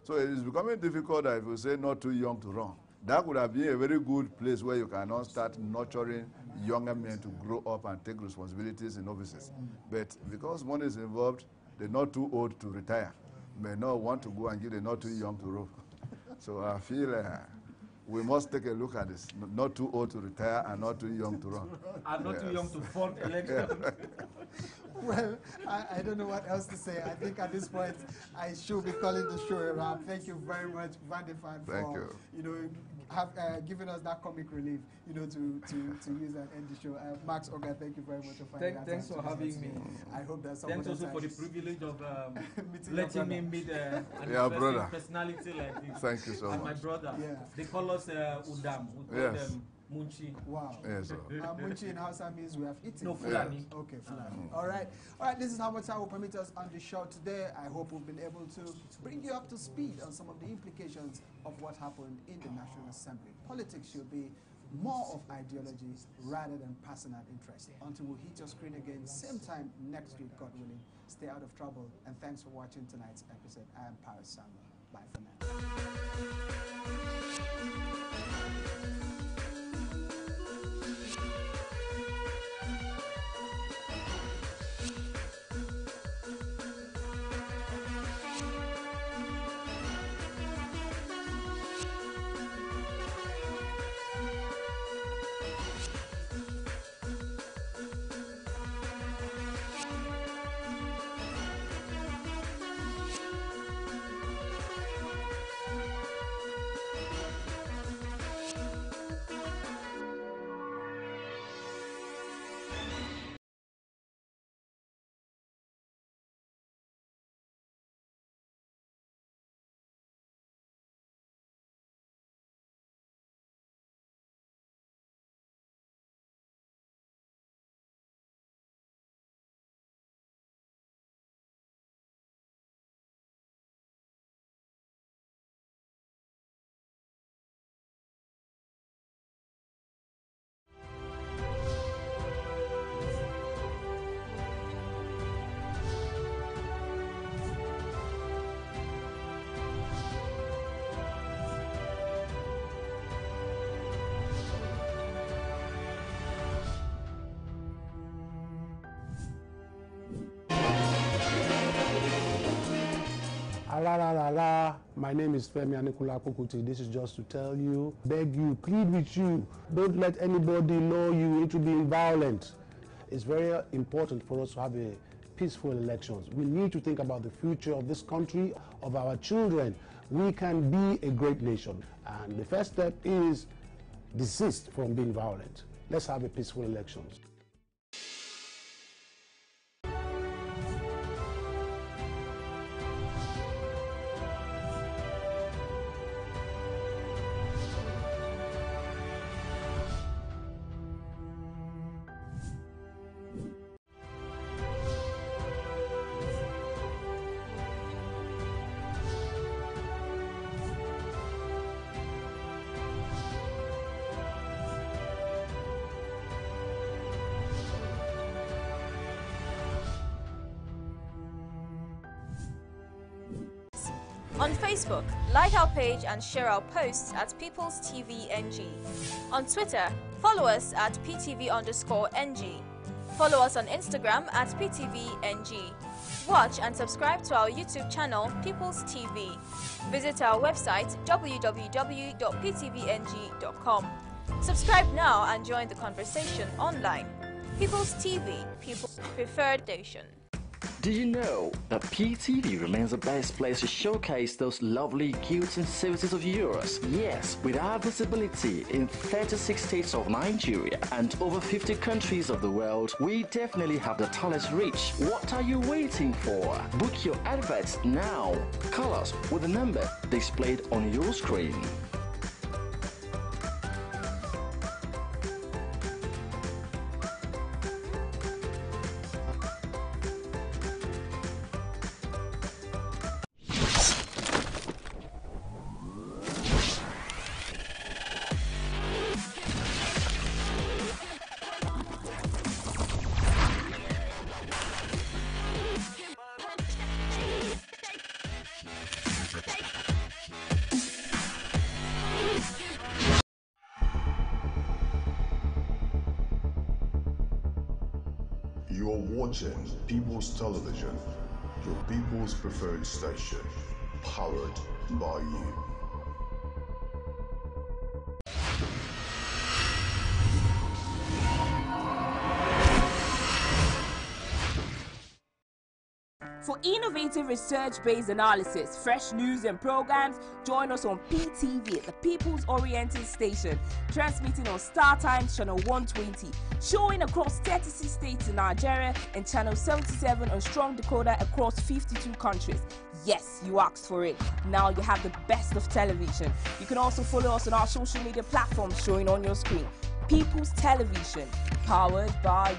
So it is becoming difficult that if you say not too young to run. That would have been a very good place where you can now start nurturing younger men to grow up and take responsibilities in offices. But because money is involved, they're not too old to retire. May not want to go and give the not too young to roll. So I feel we must take a look at this. Not too old to retire and not too young to run. And not too young to fund election. Well, I don't know what else to say. I think at this point, I should be calling the show around. Thank you very much, Van de Van, for giving us that comic relief, to use and end the show. Max Oga, thank you very much for finding that. Thanks for having me. I hope that thanks also for the privilege of letting me meet an brother. Personality like this. Thank you so much. And my brother. Yeah. They call us Udam. We call them Munchi. Wow. Yes, Munchi in Hausa means we have eaten. No, Fulani. Yeah. Okay, Fulani. All right. This is how much time will permit us on the show today. I hope we've been able to bring you up to speed on some of the implications of what happened in the National Assembly. Politics should be more of ideology rather than personal interest. Until we hit your screen again, same time next week, God willing. Stay out of trouble. And thanks for watching tonight's episode. I am Paris Samuel. Bye for now. My name is Femi Anikula Kokuti. This is just to tell you, beg you, plead with you. Don't let anybody lure you into being violent. It's very important for us to have a peaceful elections. We need to think about the future of this country, of our children. We can be a great nation. And the first step is desist from being violent. Let's have a peaceful elections. On Facebook, like our page and share our posts at People's TV NG. On Twitter, follow us at PTV_NG. Follow us on Instagram at PTVNG. Watch and subscribe to our YouTube channel, People's TV. Visit our website, www.ptvng.com. Subscribe now and join the conversation online. People's TV, People's Preferred Station. Did you know that PTV remains the best place to showcase those lovely goods and services of yours? Yes, with our visibility in 36 states of Nigeria and over 50 countries of the world, we definitely have the tallest reach. What are you waiting for? Book your adverts now. Call us with the number displayed on your screen. Take You're watching People's Television, your people's preferred station, powered by you. For innovative research-based analysis, fresh news and programs, join us on PTV, the People's Oriented Station, transmitting on Star Times Channel 120, showing across 36 states in Nigeria, and Channel 77 on Strong Decoder across 52 countries. Yes, you asked for it. Now you have the best of television. You can also follow us on our social media platforms showing on your screen. People's Television, powered by you.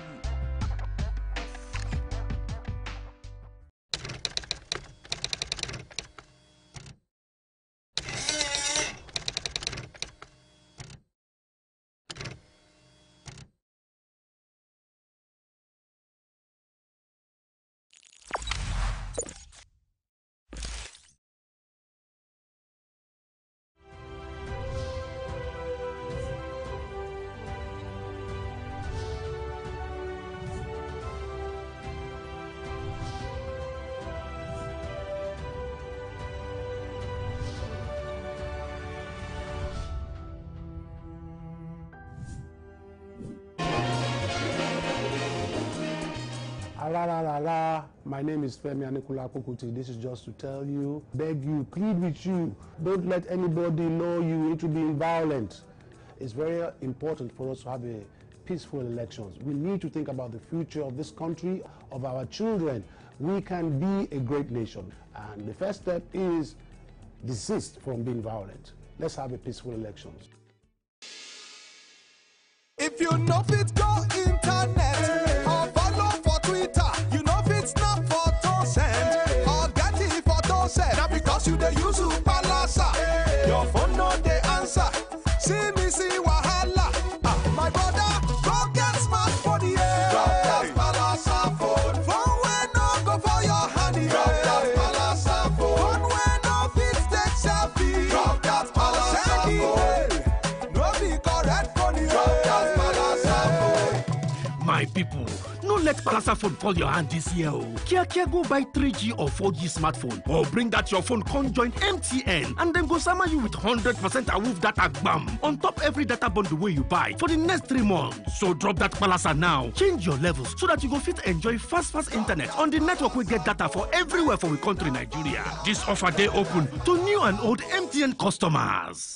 My name is Femi Anikulapo Kuti. This is just to tell you, beg you, plead with you. Don't let anybody lure you into being violent. It's very important for us to have a peaceful elections. We need to think about the future of this country, of our children. We can be a great nation. And the first step is desist from being violent. Let's have a peaceful elections. If you know it, go internet or follow for Twitter. You know it's not photo send or get it photo send. Now because you the use Palasa, your phone no they answer. See me see wahala. My brother, go get smartphone, yeah. Drop that Palasa phone. Phone when no go for your hand, yeah. Drop that Palasa phone. Phone when no fit take selfie. Drop that Palasa phone. No be correct phone, yeah. Drop that Palasa phone. My people, no let Palasa phone fall your hand this year. Kia go buy 3G or 4G smartphone, or bring that your phone con join MTN, and then go summer you with 100% awoof data bam on top every data bundle way you buy for the next 3 months. So drop that Palasa now, change your levels so that you go fit enjoy fast internet on the network we get data for everywhere for we country Nigeria. This offer day open to new and old MTN customers.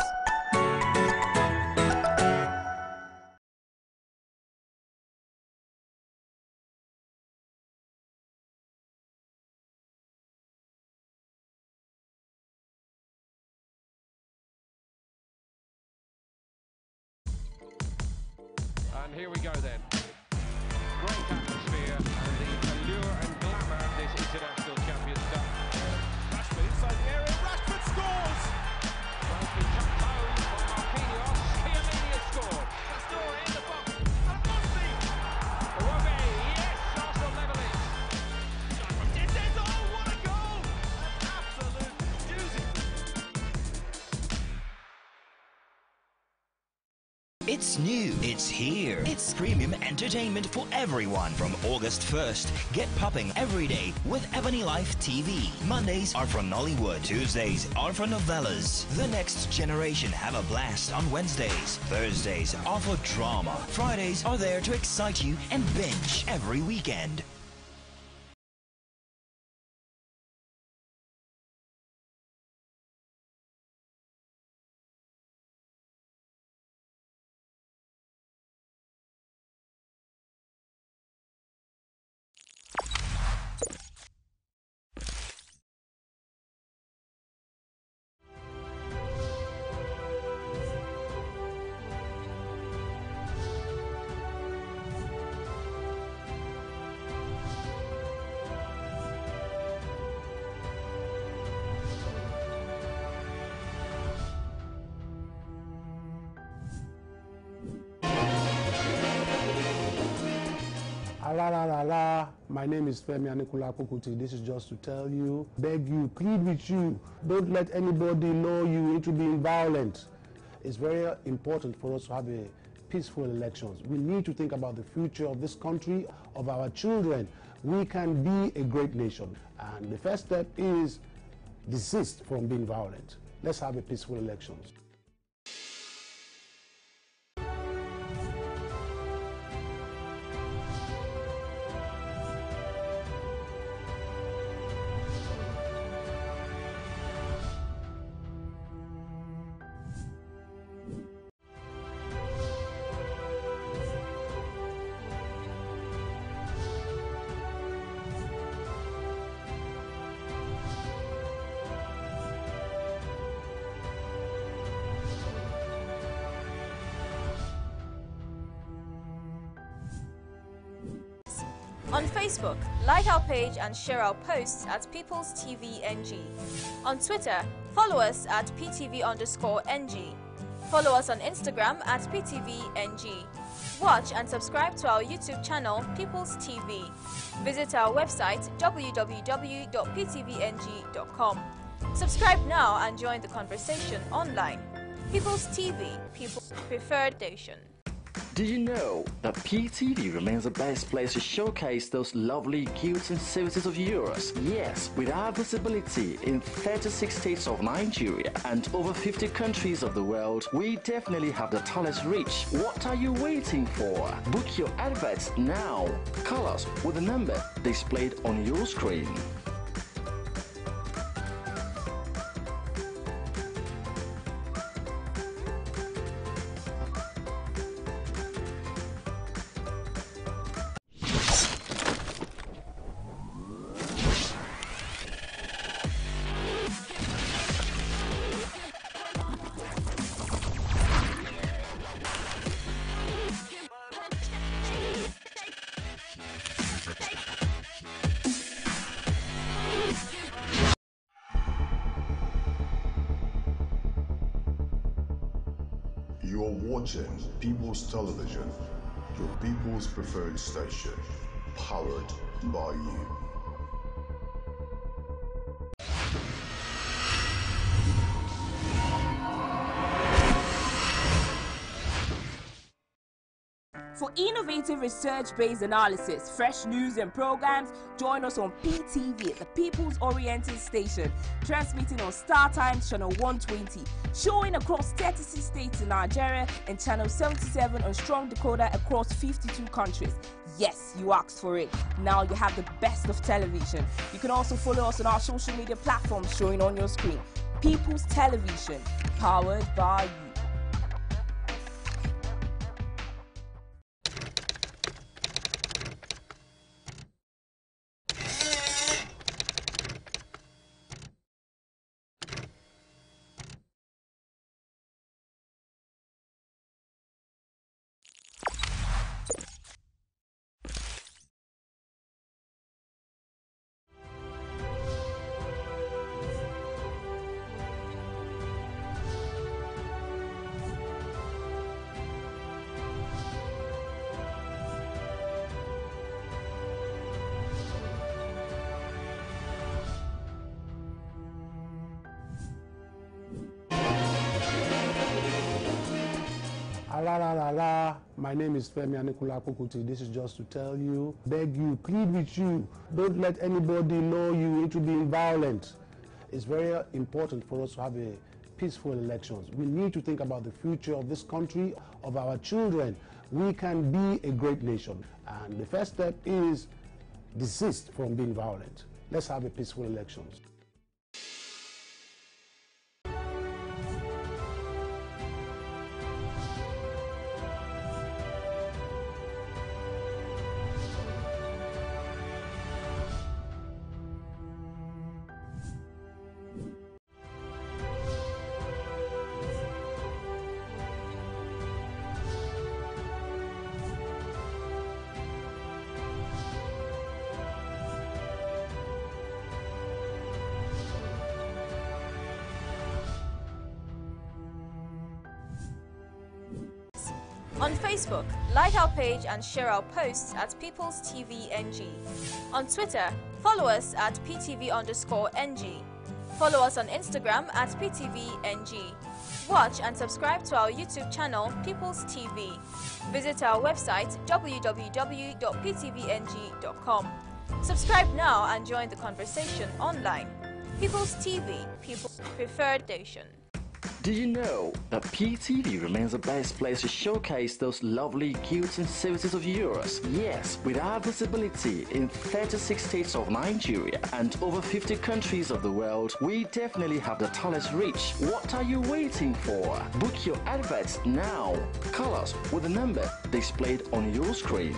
And here we go then. Great atmosphere and the allure and glamour of this international Champions Cup. Rashford inside the area, Rashford scores! Well, been cut home by Marquinhos, Chiellini has scored. Pastore in the box, and Musti! Iwobi, yes, Arsenal levelling. Dendez, oh, what a goal! An absolute doozy. It's new, it's here. It's premium entertainment for everyone from August 1st. Get popping every day with Ebony Life TV. Mondays are for Nollywood. Tuesdays are for novellas. The Next Generation have a blast on Wednesdays. Thursdays are for drama. Fridays are there to excite you and binge every weekend. My name is Femi Anikulapo Kuti. This is just to tell you, beg you, plead with you. Don't let anybody lure you into being violent. It's very important for us to have a peaceful elections. We need to think about the future of this country, of our children. We can be a great nation. And the first step is desist from being violent. Let's have a peaceful elections. On Facebook, like our page and share our posts at People's TV NG. On Twitter, follow us at PTV_NG. Follow us on Instagram at PTVNG. Watch and subscribe to our YouTube channel, People's TV. Visit our website, www.ptvng.com. Subscribe now and join the conversation online. People's TV, people's preferred station. Do you know that PTV remains the best place to showcase those lovely goods and services of yours? Yes, with our visibility in 36 states of Nigeria and over 50 countries of the world, we definitely have the tallest reach. What are you waiting for? Book your adverts now. Call us with the number displayed on your screen. You're watching People's Television, your people's preferred station, powered by you. For innovative research-based analysis, fresh news and programs, join us on PTV, the People's Oriented Station, transmitting on Star Times Channel 120, showing across 36 states in Nigeria, and Channel 77 on Strong Decoder across 52 countries. Yes, you asked for it. Now you have the best of television. You can also follow us on our social media platforms showing on your screen. People's Television, powered by you. My name is Femi Anikula Kokuti. This is just to tell you, beg you, plead with you. Don't let anybody lure you into being violent. It's very important for us to have a peaceful elections. We need to think about the future of this country, of our children. We can be a great nation. And the first step is desist from being violent. Let's have a peaceful elections. On Facebook, like our page and share our posts at People's TV NG. On Twitter, follow us at PTV_NG. Follow us on Instagram at PTVNG. Watch and subscribe to our YouTube channel, People's TV. Visit our website, www.ptvng.com. Subscribe now and join the conversation online. People's TV, People's Preferred Station. Did you know that PTV remains the best place to showcase those lovely goods and services of yours? Yes, with our visibility in 36 states of Nigeria and over 50 countries of the world, we definitely have the tallest reach. What are you waiting for? Book your adverts now. Call us with the number displayed on your screen.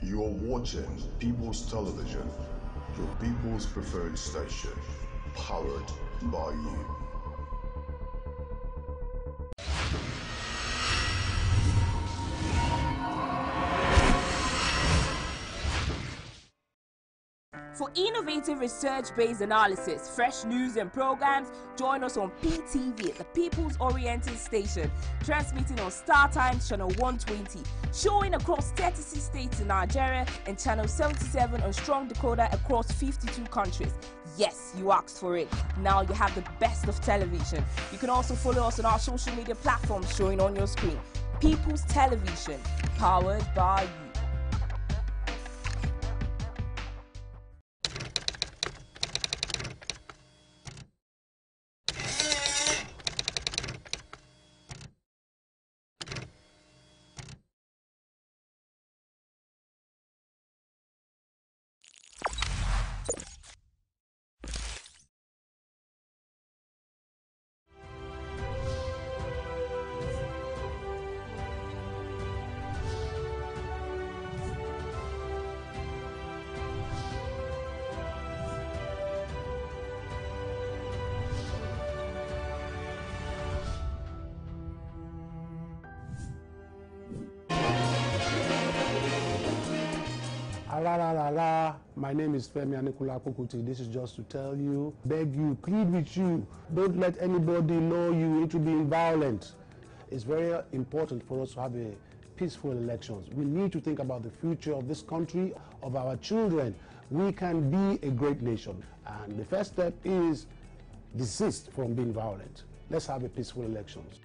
You're watching People's Television, your people's preferred station, powered by you. For innovative research-based analysis, fresh news and programs, join us on PTV, the People's Oriented Station, transmitting on Star Times Channel 120, showing across 36 states in Nigeria, and Channel 77 on Strong Decoder across 52 countries. Yes, you asked for it. Now you have the best of television. You can also follow us on our social media platforms showing on your screen. People's Television, powered by you. My name is Femi Anikula Kokuti. This is just to tell you, beg you, plead with you. Don't let anybody lure you into being violent. It's very important for us to have a peaceful elections. We need to think about the future of this country, of our children. We can be a great nation. And the first step is desist from being violent. Let's have a peaceful elections.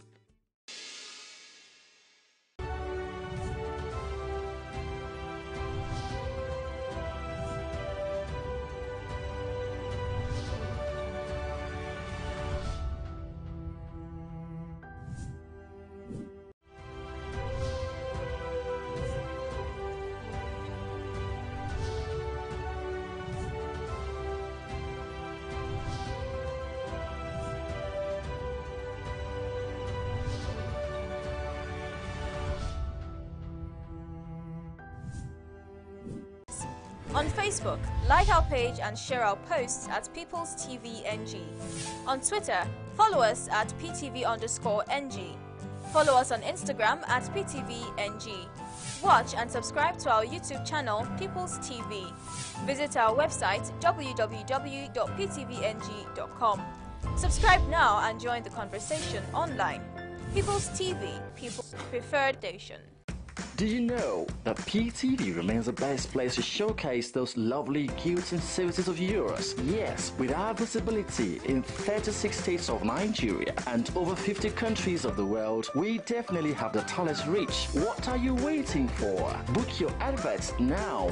On Facebook, like our page and share our posts at People's TV NG. On Twitter, follow us at PTV_NG. Follow us on Instagram at PTVNG. Watch and subscribe to our YouTube channel, People's TV. Visit our website, www.ptvng.com. Subscribe now and join the conversation online. People's TV, People's Preferred Station. Did you know that PTV remains the best place to showcase those lovely goods and services of yours? Yes, with our visibility in 36 states of Nigeria and over 50 countries of the world, we definitely have the tallest reach. What are you waiting for? Book your adverts now.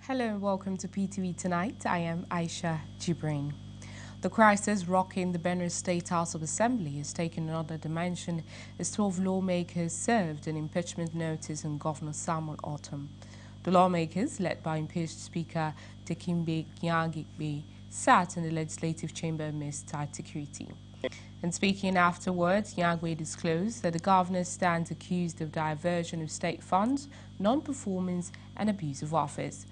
Hello and welcome to PTV Tonight. I am Aisha Jibrin. The crisis rocking the Benue State House of Assembly has taken another dimension as 12 lawmakers served an impeachment notice on Governor Samuel Ortom. The lawmakers, led by impeached Speaker Tekimbe Nyagikbe, sat in the legislative chamber amidst tight security. And speaking afterwards, Nyagbe disclosed that the governor stands accused of diversion of state funds, non-performance and abuse of office.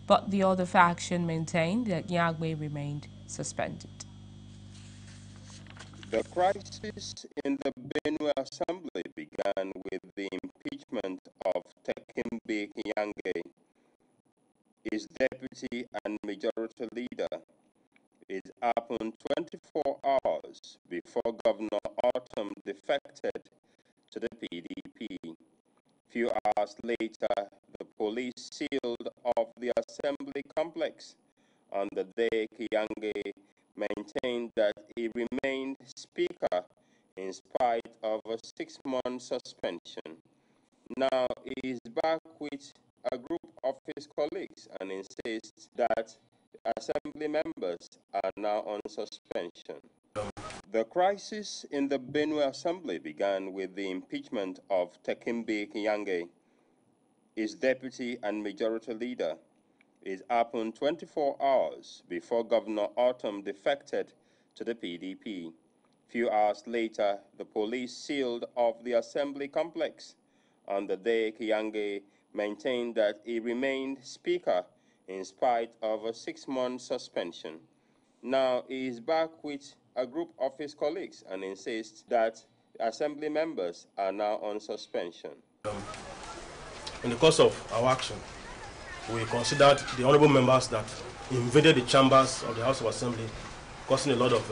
But the other faction maintained that Nyagbe remained suspended. The crisis in the Benue Assembly began with the impeachment of Tekimbe Nyange, his deputy and majority leader. It happened 24 hours before Governor Ortom defected to the PDP. Few hours later, the police sealed off the assembly complex. On the day, Nyange maintained that he remained Speaker in spite of a 6-month suspension. Now he is back with a group of his colleagues and insists that Assembly members are now on suspension. The crisis in the Benue Assembly began with the impeachment of Tekimbe Nyange, his deputy and majority leader. It happened 24 hours before Governor Ortom defected to the PDP. Few hours later, the police sealed off the assembly complex. On the day, Nyange maintained that he remained Speaker in spite of a 6-month suspension. Now he is back with a group of his colleagues and insists that assembly members are now on suspension. In the course of our action, we considered the honorable members that invaded the chambers of the House of Assembly, causing a lot of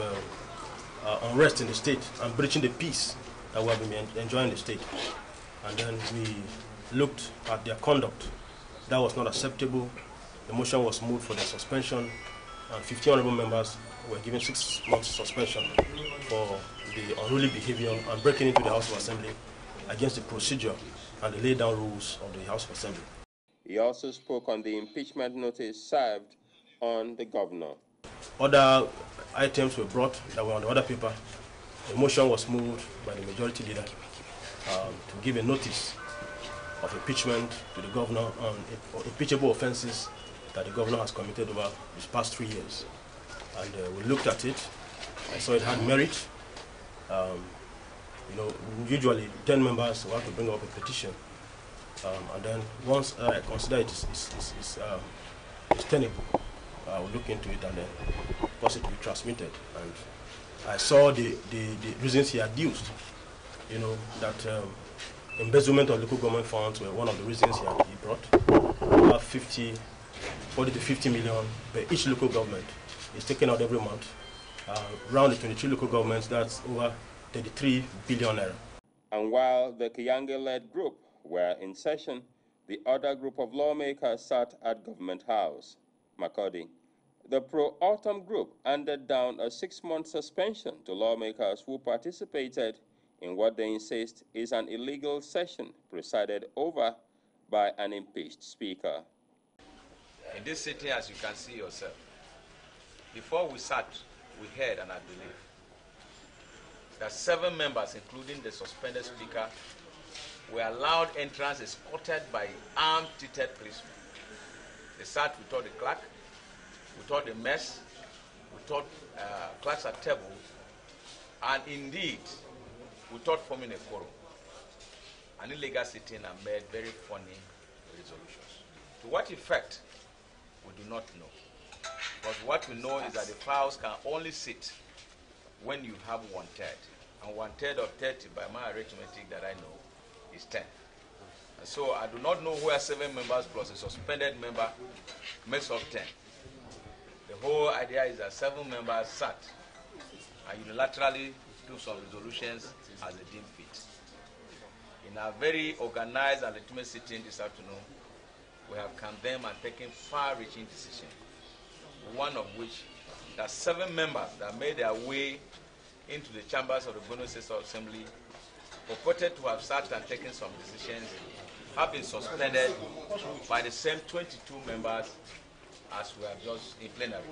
unrest in the state and breaching the peace that we have been enjoying in the state. And then we looked at their conduct. That was not acceptable. The motion was moved for their suspension, and 15 honorable members were given 6 months suspension for the unruly behavior and breaking into the House of Assembly against the procedure and the laid down rules of the House of Assembly. He also spoke on the impeachment notice served on the governor. Other items were brought that were on the other paper. The motion was moved by the majority leader to give a notice of impeachment to the governor on impeachable offenses that the governor has committed over these past 3 years. And we looked at it. I saw it had merit. Usually 10 members will have to bring up a petition. And then once I consider it is tenable, I will look into it and then cause it to be transmitted. And I saw the reasons he adduced, that embezzlement of local government funds were one of the reasons he brought. About 40 to 50 million per each local government is taken out every month. Around the 22 local governments, that's over 33 billion naira. And while the Nyange-led group were in session, the other group of lawmakers sat at Government House, Makurdi. The pro-Ortom group handed down a 6-month suspension to lawmakers who participated in what they insist is an illegal session presided over by an impeached speaker. In this city, as you can see yourself, before we sat, we heard, and I believe, that 7 members, including the suspended speaker, were allowed entrance escorted by armed treated policemen. They sat, we taught the clerk, we taught the mess, we taught clerks at table, and indeed, we taught forming a quorum. An illegal sitting and made very funny resolutions. To what effect, we do not know. But what we know is that the files can only sit when you have 1/3. And 1/3 of 30, by my arithmetic that I know, is 10. And so I do not know where 7 members plus a suspended member makes up 10. The whole idea is that 7 members sat and unilaterally took some resolutions as they deem fit. In a very organized and legitimate sitting this afternoon, we have condemned and taken far-reaching decisions, one of which that 7 members that made their way into the chambers of the Benue State Assembly purported to have sat and taken some decisions have been suspended by the same 22 members as we have just in plenary.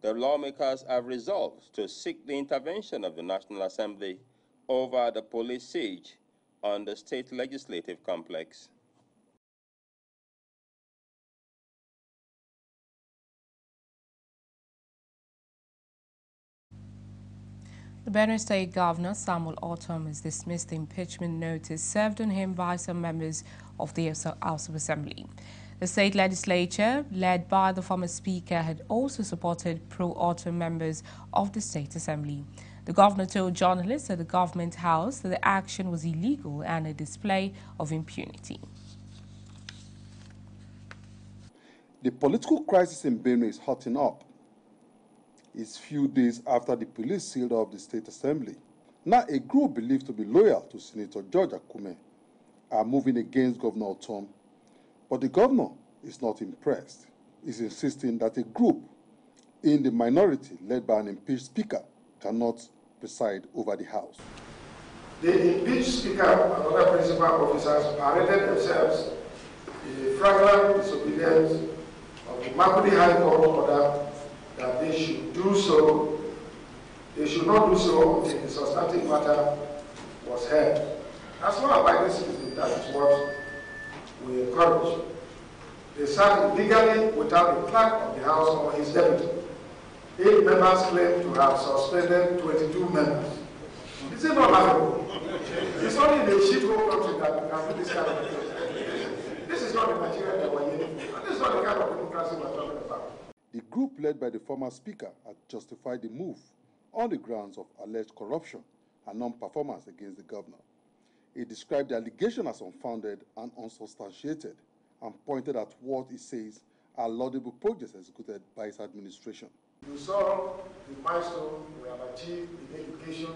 The lawmakers have resolved to seek the intervention of the National Assembly over the police siege on the state legislative complex. The Benue State Governor, Samuel Ortom, has dismissed the impeachment notice served on him by some members of the House of Assembly. The state legislature, led by the former speaker, had also supported pro-Ortom members of the State Assembly. The governor told journalists at the government house that the action was illegal and a display of impunity. The political crisis in Benue is hotting up. It's few days after the police sealed off the State Assembly. Now a group believed to be loyal to Senator George Akume are moving against Governor Ortom. But the governor is not impressed. He's insisting that a group in the minority led by an impeached speaker cannot preside over the House. The impeached speaker and other principal officers paraded themselves in a flagrant disobedience of the Makurdi High Court order that they should do so. They should not do so until the substantive matter was heard. As law-abiding citizens, that is what we encourage. They sat illegally without the clerk of the House or his deputy. 8 members claim to have suspended 22 members. This is not laughable. It's only in a shithole country that we can do this kind of thing. This is not the Nigeria that we're in. This is not the kind of democracy we're talking about. The group led by the former speaker had justified the move on the grounds of alleged corruption and non-performance against the governor. He described the allegation as unfounded and unsubstantiated and pointed at what he says are laudable projects executed by his administration. You saw the milestone we have achieved in education,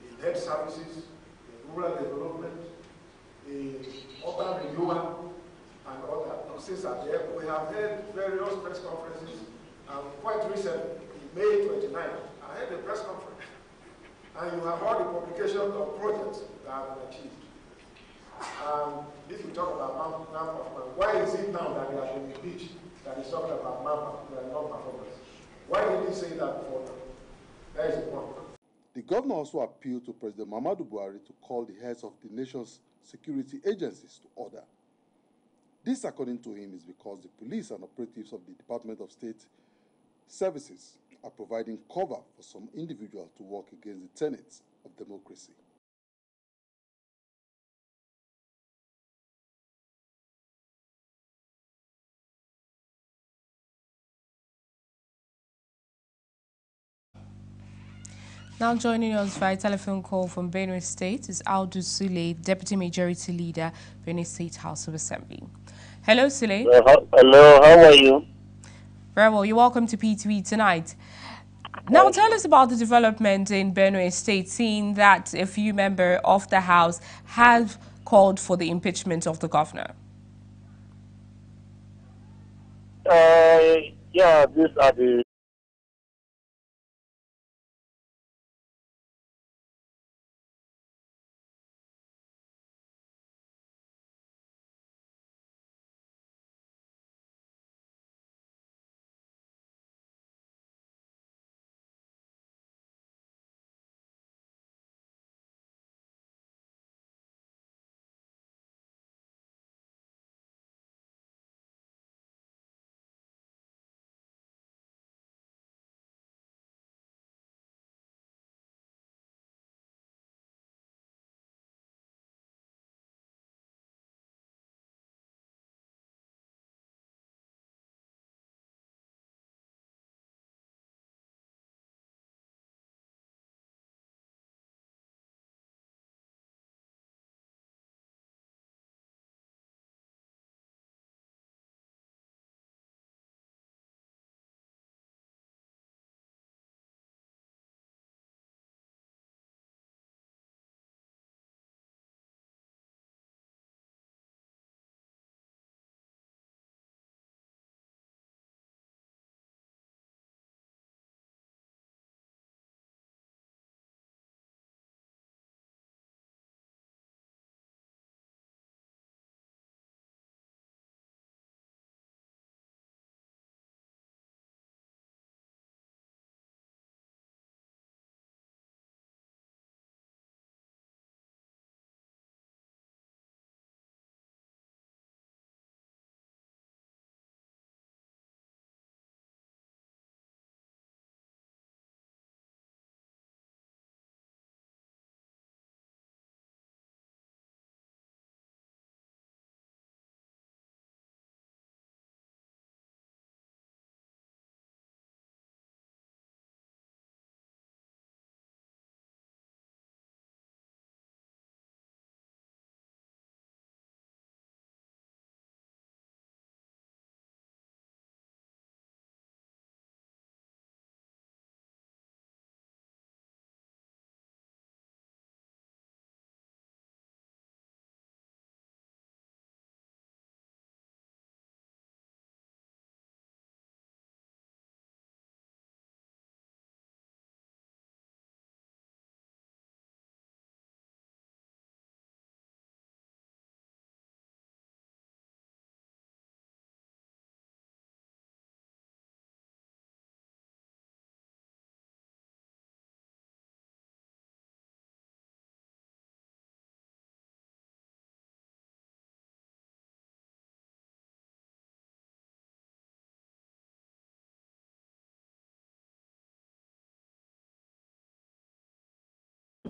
in health services, in rural development, in urban renewal, and all that. Since that day, we have held various press conferences, and quite recently, in May 29th, I had a press conference. And you have all the publications of projects that have been achieved. If we talk about non-performance, why is it now that we have been impeached that is talking about non-performance? Why did he say that before now? That is the point. The governor also appealed to President Muhammadu Buhari to call the heads of the nation's security agencies to order. This, according to him, is because the police and operatives of the Department of State Services are providing cover for some individuals to work against the tenets of democracy. Now joining us via telephone call from Benue State is Audu Sule, Deputy Majority Leader, Benue State House of Assembly. Hello, Sule. Hello, how are you? Very well. You're welcome to PTV tonight. Now tell us about the development in Benue State, seeing that a few members of the House have called for the impeachment of the governor. Yeah, these are the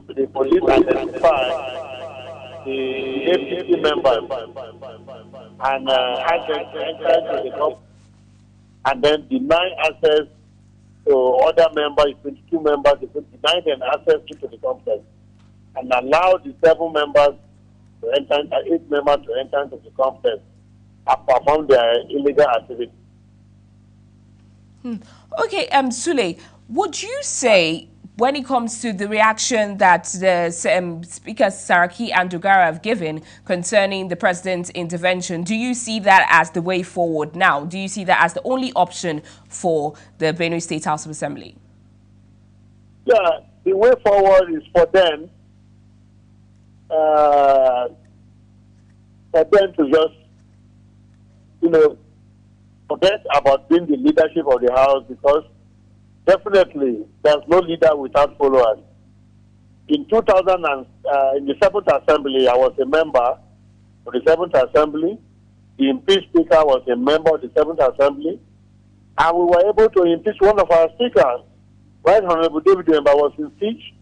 the police identify the APC members and ask them to enter into the complex and then deny access to other members, 22 members, they could deny them access into the complex and allow the 7 members to enter, 8 members to enter into the complex and perform their illegal activity. Okay, Sule, would you say, when it comes to the reaction that the Speakers Saraki and Dogara have given concerning the president's intervention, do you see that as the way forward now? Do you see that as the only option for the Benue State House of Assembly? Yeah, the way forward is for them to just, forget about being the leadership of the House, because definitely there's no leader without followers. In 2000, in the 7th Assembly, I was a member of the 7th Assembly. The impeached Speaker was a member of the 7th Assembly. And we were able to impeach one of our speakers. Right Honorable David Wemba was impeached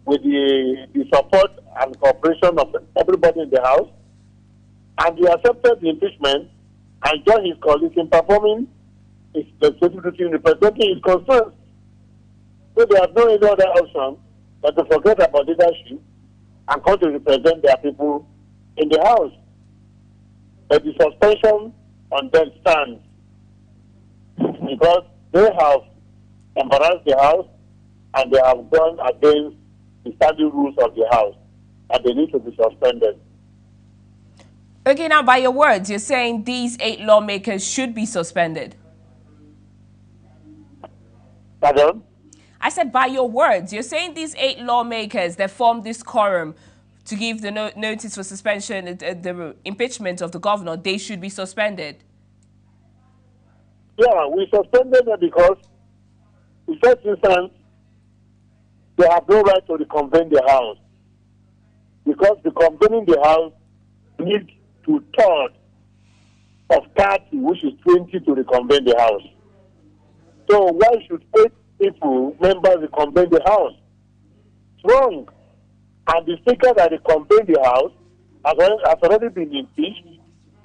with the support and cooperation of everybody in the House. And he accepted the impeachment and joined his colleagues in performing his legislative duty in representing his concerns. So they have no other option but to forget about leadership and come to represent their people in the House. But the suspension on them stands because they have embarrassed the House and they have gone against the standing rules of the House, and they need to be suspended. Okay, now by your words, you're saying these 8 lawmakers should be suspended. Pardon? I said by your words, you're saying these 8 lawmakers that formed this quorum to give the notice for suspension, the impeachment of the governor, they should be suspended. Yeah, we suspended them because, in first instance, they have no right to reconvene the House. Because reconvening the House needs 2/3 of 30, which is 20, to reconvene the House. So why should 8 people, members, reconvene the House? It's wrong. And the Speaker that reconvened the House has already been impeached,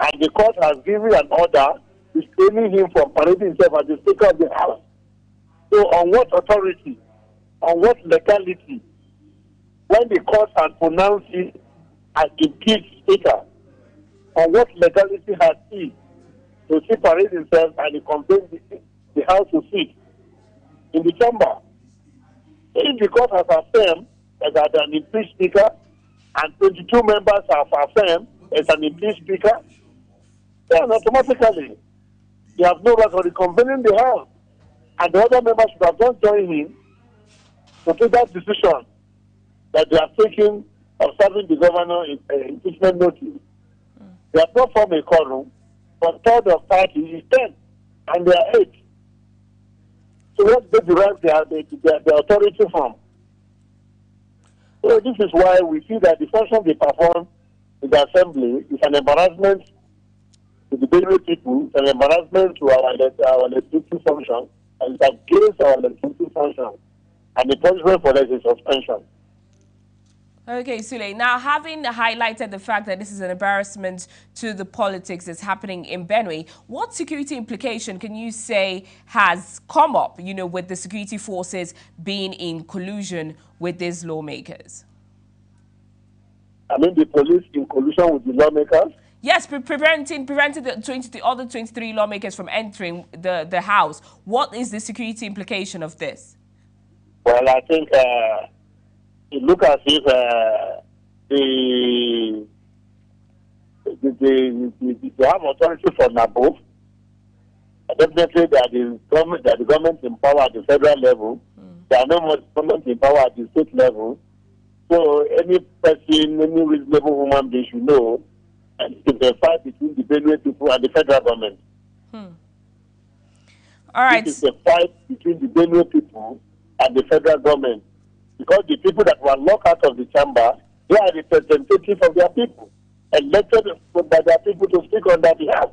and the court has given an order restraining him from parading himself as the Speaker of the House. So on what authority, on what legality, when the court has pronounced him as impeached Speaker, on what legality has he to separate himself and reconvene the House to sit in the chamber? If the court has affirmed that an impeached Speaker and 22 members have affirmed as an impeached Speaker, then automatically they have no right to reconvene the House, and the other members should have not joined him to take that decision that they are taking of serving the governor in impeachment notice. They have not formed a quorum, but 3rd of 30 is 10, and they are 8. So what they derive their authority from? So this is why we see that the function they perform in the Assembly is an embarrassment to the Benue people, it's an embarrassment to our legislative function, and it's against our legislative function. And the punishment for that is suspension. Okay, Sule, now having highlighted the fact that this is an embarrassment to the politics that's happening in Benue, what security implication can you say has come up, with the security forces being in collusion with these lawmakers? I mean, the police in collusion with the lawmakers? Yes, preventing the other 23 lawmakers from entering the House. What is the security implication of this? Well, I think it looks as if they have authority from above. Definitely, they are the government in power at the federal level. They are no more government in power at the state level. So any person, any reasonable human being should know that it's a fight between the Benue people and the federal government. All right. It is a fight between the Benue people and the federal government. Because the people that were locked out of the chamber, they are representatives of their people, elected by their people to speak on their behalf.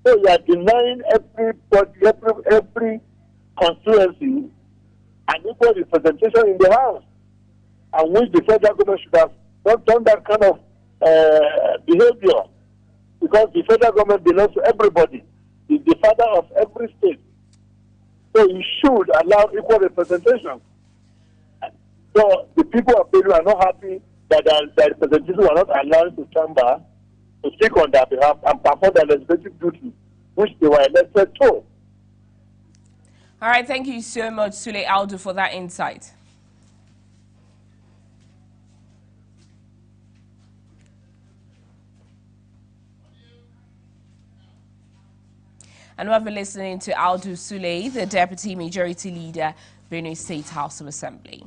So you are denying every constituency an equal representation in the House. and which the federal government should have not done that kind of behavior, because the federal government belongs to everybody. It's the father of every state. So you should allow equal representation. So the people of Benue are not happy that their representatives were not allowed to chamber to speak on their behalf and perform their legislative duty, which they were elected to. All right, thank you so much, Sule Aldo, for that insight. And we've been listening to Aldo Sule, the Deputy Majority Leader, Benue State House of Assembly.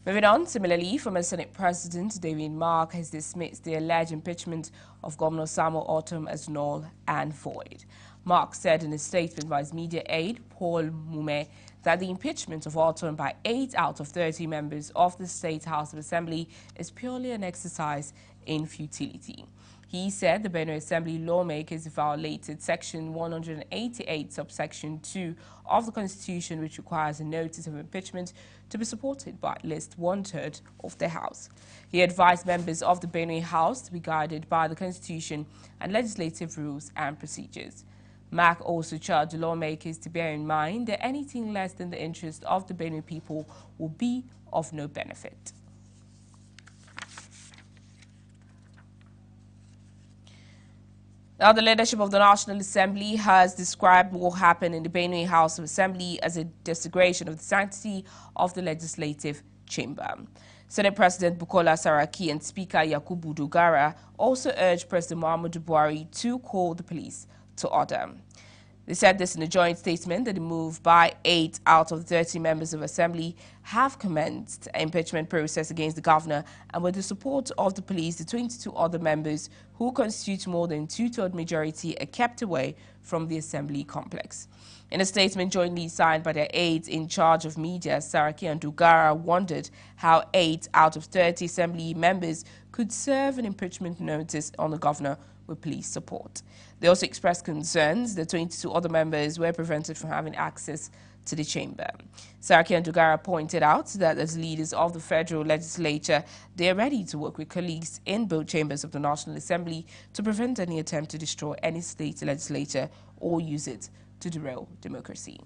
Moving on, similarly, former Senate President David Mark has dismissed the alleged impeachment of Governor Samuel Ortom as null and void. Mark said in a statement by his media aide, Paul Mume, that the impeachment of Ortom by 8 out of 30 members of the State House of Assembly is purely an exercise in futility. He said the Benue Assembly lawmakers violated Section 188, subsection 2 of the Constitution, which requires a notice of impeachment to be supported by at least 1/3 of the House. He advised members of the Benue House to be guided by the Constitution and legislative rules and procedures. Mark also charged the lawmakers to bear in mind that anything less than the interest of the Benue people will be of no benefit. Now, the leadership of the National Assembly has described what happened in the Benue House of Assembly as a desecration of the sanctity of the legislative chamber. Senate President Bukola Saraki and Speaker Yakubu Dogara also urged President Muhammadu Buhari to call the police to order. They said this in a joint statement that the move by 8 out of 30 members of Assembly have commenced an impeachment process against the governor, and with the support of the police, the 22 other members who constitute more than 2/3 majority are kept away from the Assembly complex. In a statement jointly signed by their aides in charge of media, Saraki and Dogara wondered how 8 out of 30 Assembly members could serve an impeachment notice on the governor with police support. They also expressed concerns that 22 other members were prevented from having access to the chamber. Saraki and Dogara pointed out that as leaders of the federal legislature, they are ready to work with colleagues in both chambers of the National Assembly to prevent any attempt to destroy any state legislature or use it to derail democracy.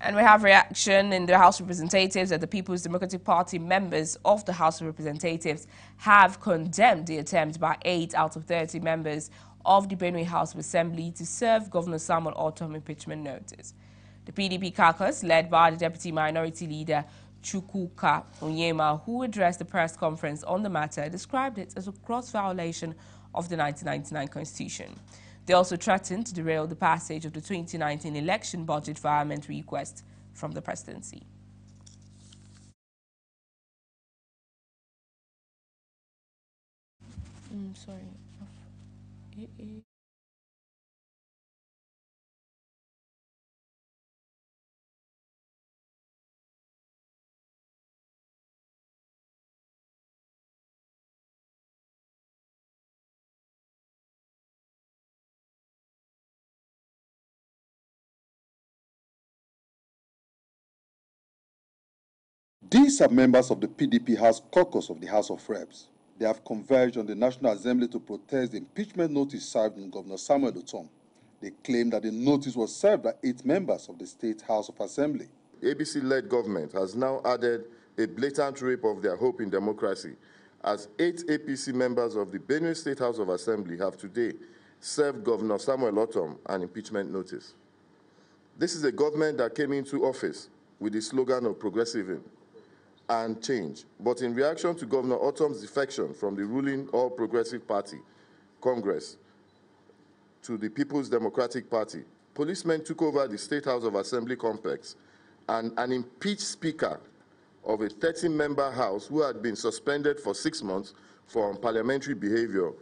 And we have reaction in the House of Representatives that the People's Democratic Party members of the House of Representatives have condemned the attempt by 8 out of 30 members of the Benue House of Assembly to serve Governor Samuel Ortom impeachment notice. The PDP caucus, led by the Deputy Minority Leader Chukwuka Onyema, who addressed the press conference on the matter, described it as a gross violation of the 1999 Constitution. They also threatened to derail the passage of the 2019 election budget via amendment request from the presidency. Sorry. These are members of the PDP House Caucus of the House of Reps. They have converged on the National Assembly to protest the impeachment notice served on Governor Samuel Ortom. They claim that the notice was served by 8 members of the State House of Assembly. ABC-led government has now added a blatant rape of their hope in democracy, as 8 APC members of the Benue State House of Assembly have today served Governor Samuel Ortom an impeachment notice. This is a government that came into office with the slogan of progressivism and change. But in reaction to Governor Ortom's defection from the ruling All Progressive Party, Congress, to the People's Democratic Party, policemen took over the State House of Assembly complex, and an impeached speaker of a 30-member House who had been suspended for 6 months for unparliamentary behavior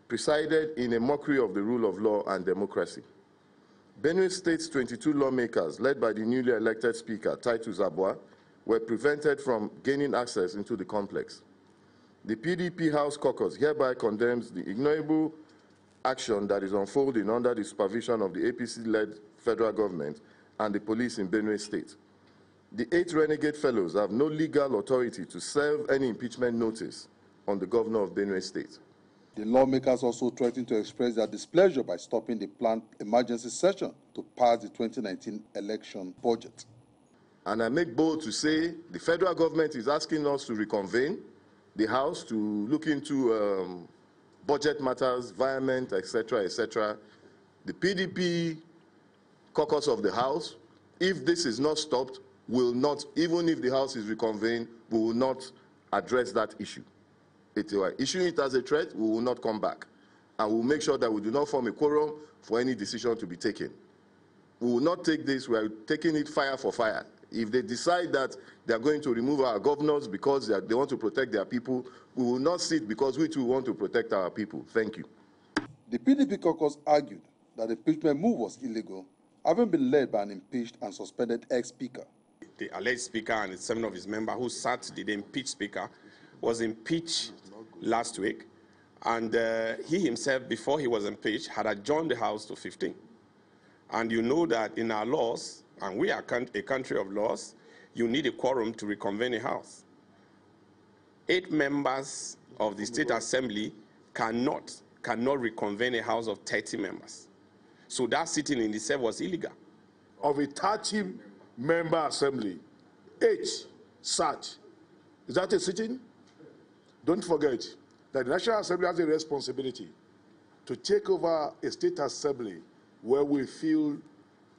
presided in a mockery of the rule of law and democracy. Benue State's 22 lawmakers, led by the newly elected Speaker, Titus Abua, were prevented from gaining access into the complex. The PDP House Caucus hereby condemns the ignoble action that is unfolding under the supervision of the APC-led federal government and the police in Benue State. The 8 renegade fellows have no legal authority to serve any impeachment notice on the governor of Benue State. The lawmakers also threatened to express their displeasure by stopping the planned emergency session to pass the 2019 election budget. And I make bold to say the federal government is asking us to reconvene the House to look into budget matters, environment, etc., etc. The PDP caucus of the House, if this is not stopped, will not, even if the House is reconvened, we will not address that issue. If we are issuing it as a threat, we will not come back. And we'll make sure that we do not form a quorum for any decision to be taken. We will not take this, we are taking it fire for fire. If they decide that they are going to remove our governors because they want to protect their people, we will not sit because we too want to protect our people. Thank you. The PDP caucus argued that the impeachment move was illegal, having been led by an impeached and suspended ex-speaker. The alleged speaker and 7 of his members who sat the impeached speaker was impeached last week, and he himself, before he was impeached, had adjourned the House to 15. And you know that in our laws, and we are a country of laws, you need a quorum to reconvene a House. 8 members of the State Assembly cannot reconvene a House of 30 members. So that sitting in itself was illegal. Of a 30-member assembly, 8 sat. Is that a sitting? Don't forget that the National Assembly has a responsibility to take over a state assembly where we feel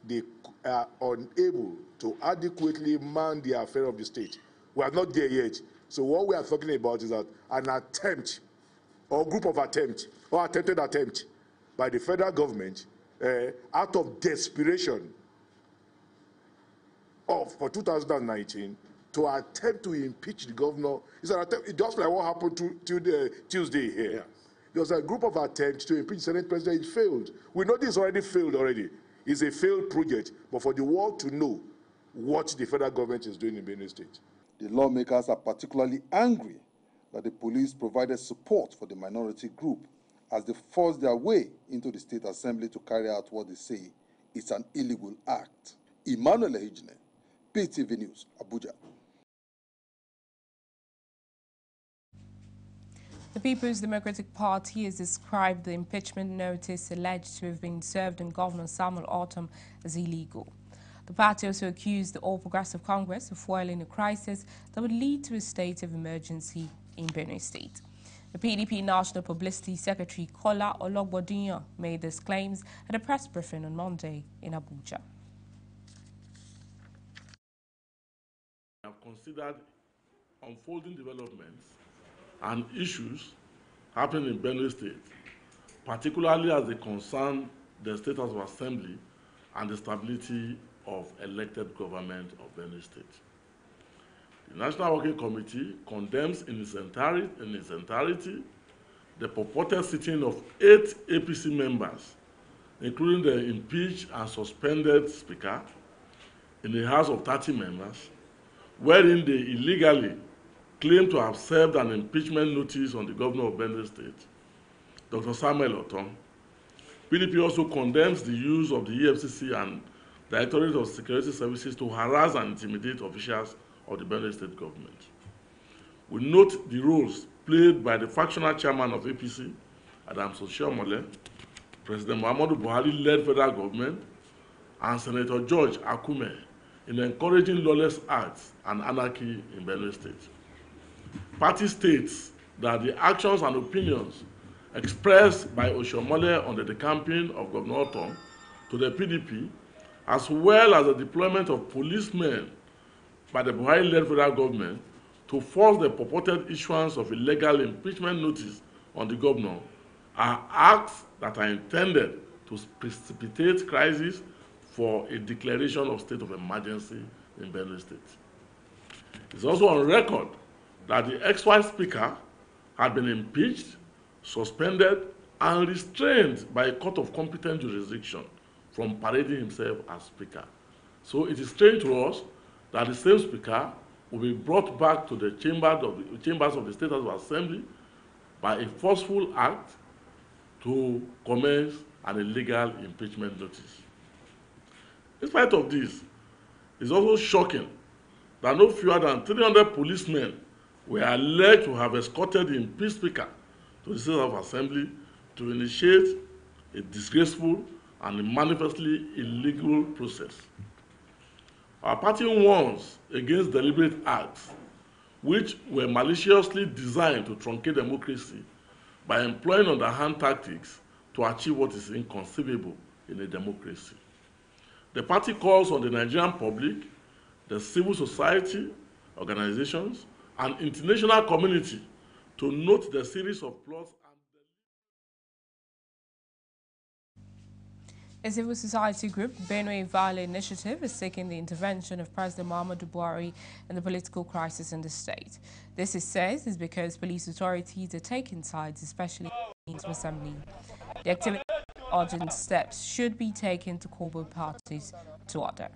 they are unable to adequately man the affair of the state. We are not there yet. So what we are talking about is that an attempt, or group of attempts, or attempted attempt by the federal government out of desperation for 2019 to attempt to impeach the governor. It's an attempt, just like what happened to Tuesday here. Yeah. There was a group of attempts to impeach the Senate President. It failed. We know this already failed already. It's a failed project, but for the world to know what the federal government is doing in Benue State. The lawmakers are particularly angry that the police provided support for the minority group as they forced their way into the State Assembly to carry out what they say is an illegal act. Emmanuel Ehijine, PTV News, Abuja. The People's Democratic Party has described the impeachment notice alleged to have been served on Governor Samuel Ortom as illegal. The party also accused the All Progressive Congress of foiling a crisis that would lead to a state of emergency in Benue State. The PDP National Publicity Secretary Kola Ologbodiyan made these claims at a press briefing on Monday in Abuja. I have considered unfolding developments and issues happening in Benue State, particularly as they concern the State House of Assembly and the stability of elected government of Benue State. The National Working Committee condemns in its entirety the purported sitting of 8 APC members, including the impeached and suspended Speaker, in the House of 30 members, wherein they illegally claim to have served an impeachment notice on the governor of Benue State, Dr. Samuel Ortom. PDP also condemns the use of the EFCC and Directorate of Security Services to harass and intimidate officials of the Benue State government. We note the roles played by the factional chairman of APC, Adams Oshiomhole, President Muhammadu Buhari-led federal government, and Senator George Akume in encouraging lawless acts and anarchy in Benue State. Party states that the actions and opinions expressed by Oshiomhole on the decamping of Governor Ortom to the PDP, as well as the deployment of policemen by the Buhari-led federal government to force the purported issuance of illegal impeachment notice on the governor, are acts that are intended to precipitate crisis for a declaration of state of emergency in Benue State. It's also on record that the ex-wife speaker had been impeached, suspended, and restrained by a court of competent jurisdiction from parading himself as speaker. So it is strange to us that the same speaker will be brought back to the chambers of the State House of Assembly by a forceful act to commence an illegal impeachment notice. In spite of this, it's also shocking that no fewer than 300 policemen were alleged to have escorted the impeached speaker to the State of Assembly to initiate a disgraceful and a manifestly illegal process. Our party warns against deliberate acts which were maliciously designed to truncate democracy by employing underhand tactics to achieve what is inconceivable in a democracy. The party calls on the Nigerian public, the civil society organizations, and international community to note the series of plots. A civil society group, Benue Vale Initiative, is seeking the intervention of President Muhammadu Buhari in the political crisis in the state. This, it says, is because police authorities are taking sides, especially in the assembly. The activity urgent steps should be taken to call both parties to order.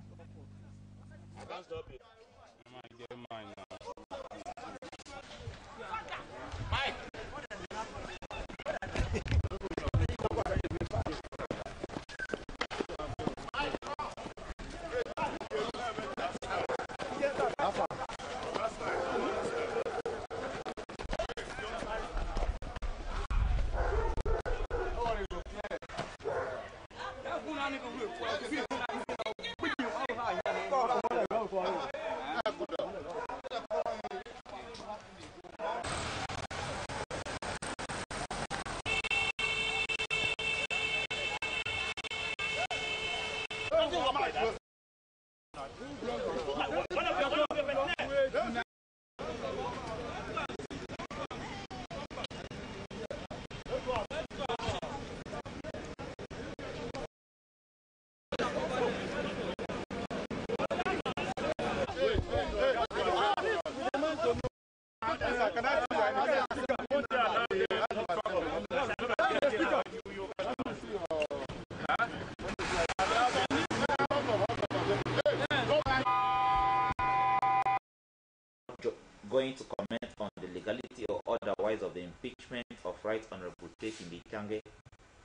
Going to comment on the legality or otherwise of the impeachment of Right Honorable Tekimbe Ikange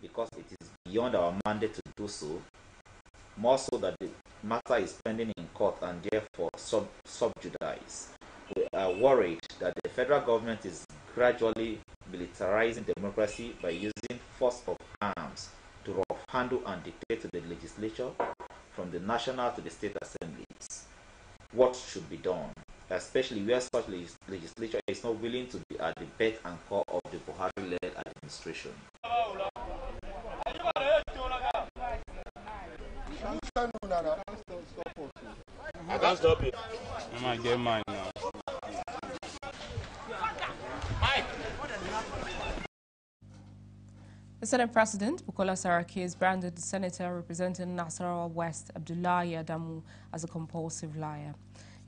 because it is beyond our mandate to do so, more so that the matter is pending in court and therefore sub judice. We are worried that the federal government is gradually militarizing democracy by using force of arms to rough handle and dictate to the legislature from the national to the state assemblies what should be done, especially where such legislature is not willing to be at the beck and call of the Buhari-led administration. I can't stop it. I might get mine now. The Senate President, Bukola Saraki, has branded the senator representing Nasarawa West, Abdullahi Adamu, as a compulsive liar.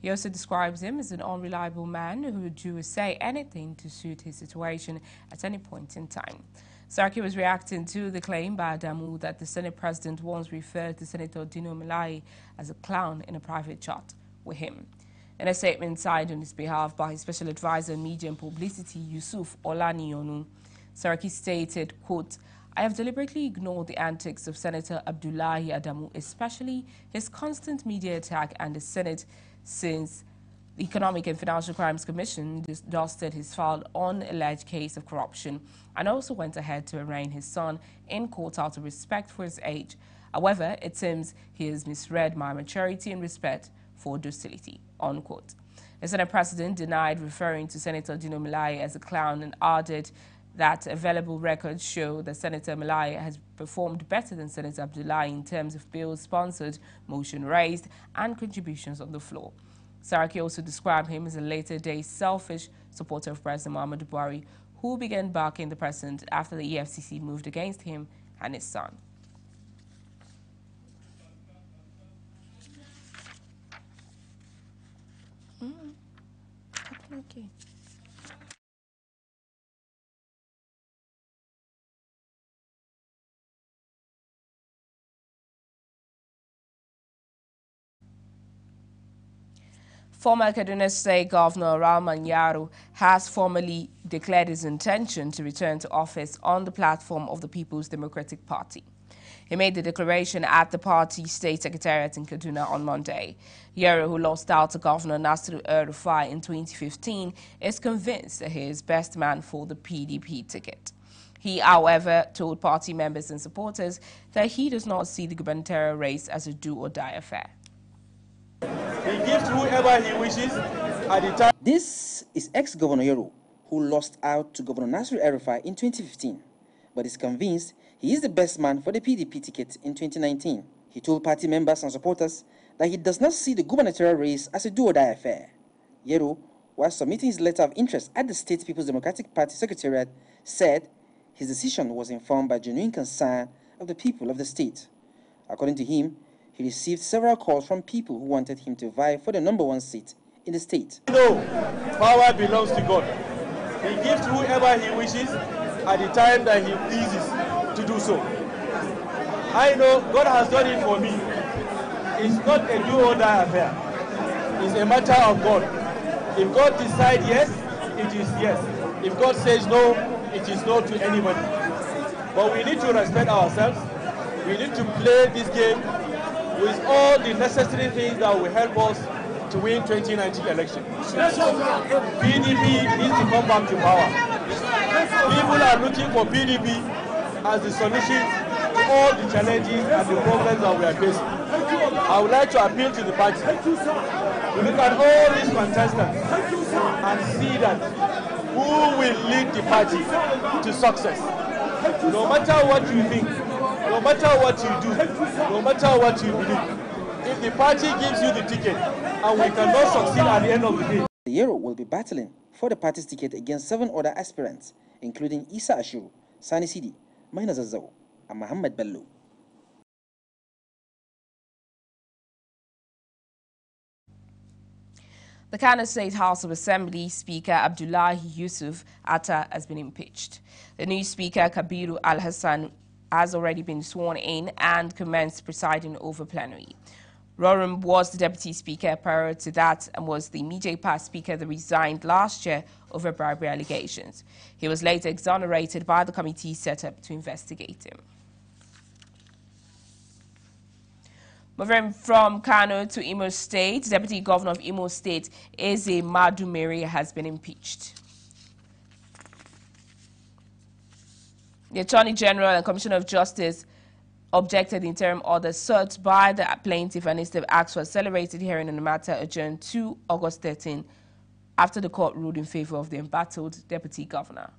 He also describes him as an unreliable man who would do or say anything to suit his situation at any point in time. Saraki was reacting to the claim by Adamu that the Senate President once referred to Senator Dino Melaye as a clown in a private chat with him. In a statement signed on his behalf by his special advisor on media and publicity, Yusuf Olaniyonu, Saraki stated, quote, "I have deliberately ignored the antics of Senator Abdullahi Adamu, especially his constant media attack and the Senate, since the Economic and Financial Crimes Commission dusted his file on alleged case of corruption and also went ahead to arraign his son in court out of respect for his age. However, it seems he has misread my maturity and respect for docility," unquote. The Senate President denied referring to Senator Dino Melaye as a clown and added that available records show that Senator Melaye has performed better than Senator Abdullahi in terms of bills sponsored, motion raised, and contributions on the floor. Saraki also described him as a later-day selfish supporter of President Muhammadu Buhari, who began backing the president after the EFCC moved against him and his son. Okay. Former Kaduna State Governor Rahman Yaro has formally declared his intention to return to office on the platform of the People's Democratic Party. He made the declaration at the party state secretariat in Kaduna on Monday. Yero, who lost out to Governor Nasiru El-Rufai in 2015, is convinced that he is best man for the PDP ticket. He, however, told party members and supporters that he does not see the gubernatorial race as a do-or-die affair. He gives whoever he wishes at the time. This is ex-Governor Yero, who lost out to Governor Nasiru El-Rufai in 2015, but is convinced he is the best man for the PDP ticket in 2019. He told party members and supporters that he does not see the gubernatorial race as a do-or-die affair. Yero, while submitting his letter of interest at the State People's Democratic Party Secretariat, said his decision was informed by genuine concern of the people of the state. According to him, he received several calls from people who wanted him to vie for the #1 seat in the state. No, power belongs to God. He gives to whoever he wishes at the time that he pleases to do so. I know God has done it for me. It's not a do-or-die affair. It's a matter of God. If God decides yes, it is yes. If God says no, it is no to anybody. But we need to respect ourselves. We need to play this game with all the necessary things that will help us to win 2019 election. PDP needs to come back to power. People are looking for PDP as the solution to all the challenges and the problems that we are facing. I would like to appeal to the party to look at all these contestants and see that who will lead the party to success. No matter what you think, no matter what you do, no matter what you believe, if the party gives you the ticket and we cannot succeed at the end of the day. Yero will be battling for the party's ticket against 7 other aspirants, including Isa Ashuru, Sani Sidi, Mahina Zazzau, and Muhammad Bello. The Kano State House of Assembly Speaker Abdullahi Yusuf Atta has been impeached. The new Speaker Kabiru Al-Hassan has already been sworn in and commenced presiding over plenary. Roram was the Deputy Speaker prior to that and was the immediate past Speaker that resigned last year over bribery allegations. He was later exonerated by the committee set up to investigate him. Moving from Kano to Imo State, Deputy Governor of Imo State, Eze Madumeri, has been impeached. The Attorney General and Commissioner of Justice objected the interim order sought by the plaintiff and instead asked for accelerated hearing on the matter adjourned to August 13 after the court ruled in favor of the embattled Deputy Governor.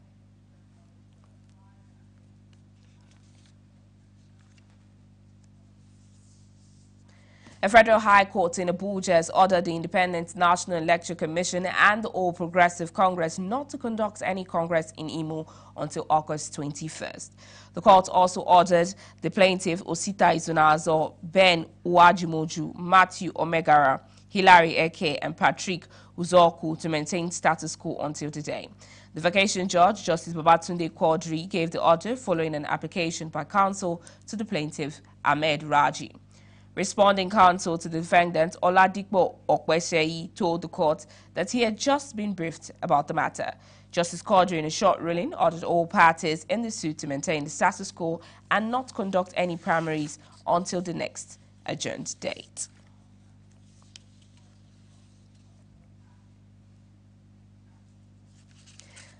A federal high court in Abuja has ordered the Independent National Electoral Commission and the All Progressive Congress not to conduct any congress in Imo until August 21st. The court also ordered the plaintiff Osita Izunazo, Ben Uwajimoju, Matthew Omegara, Hilary Eke, and Patrick Uzoku to maintain status quo until today. The vacation judge, Justice Babatunde Quadri, gave the order following an application by counsel to the plaintiff, Ahmed Raji. Responding counsel to the defendant, Oladipo Okweseyi, told the court that he had just been briefed about the matter. Justice Quadri, in a short ruling, ordered all parties in the suit to maintain the status quo and not conduct any primaries until the next adjourned date.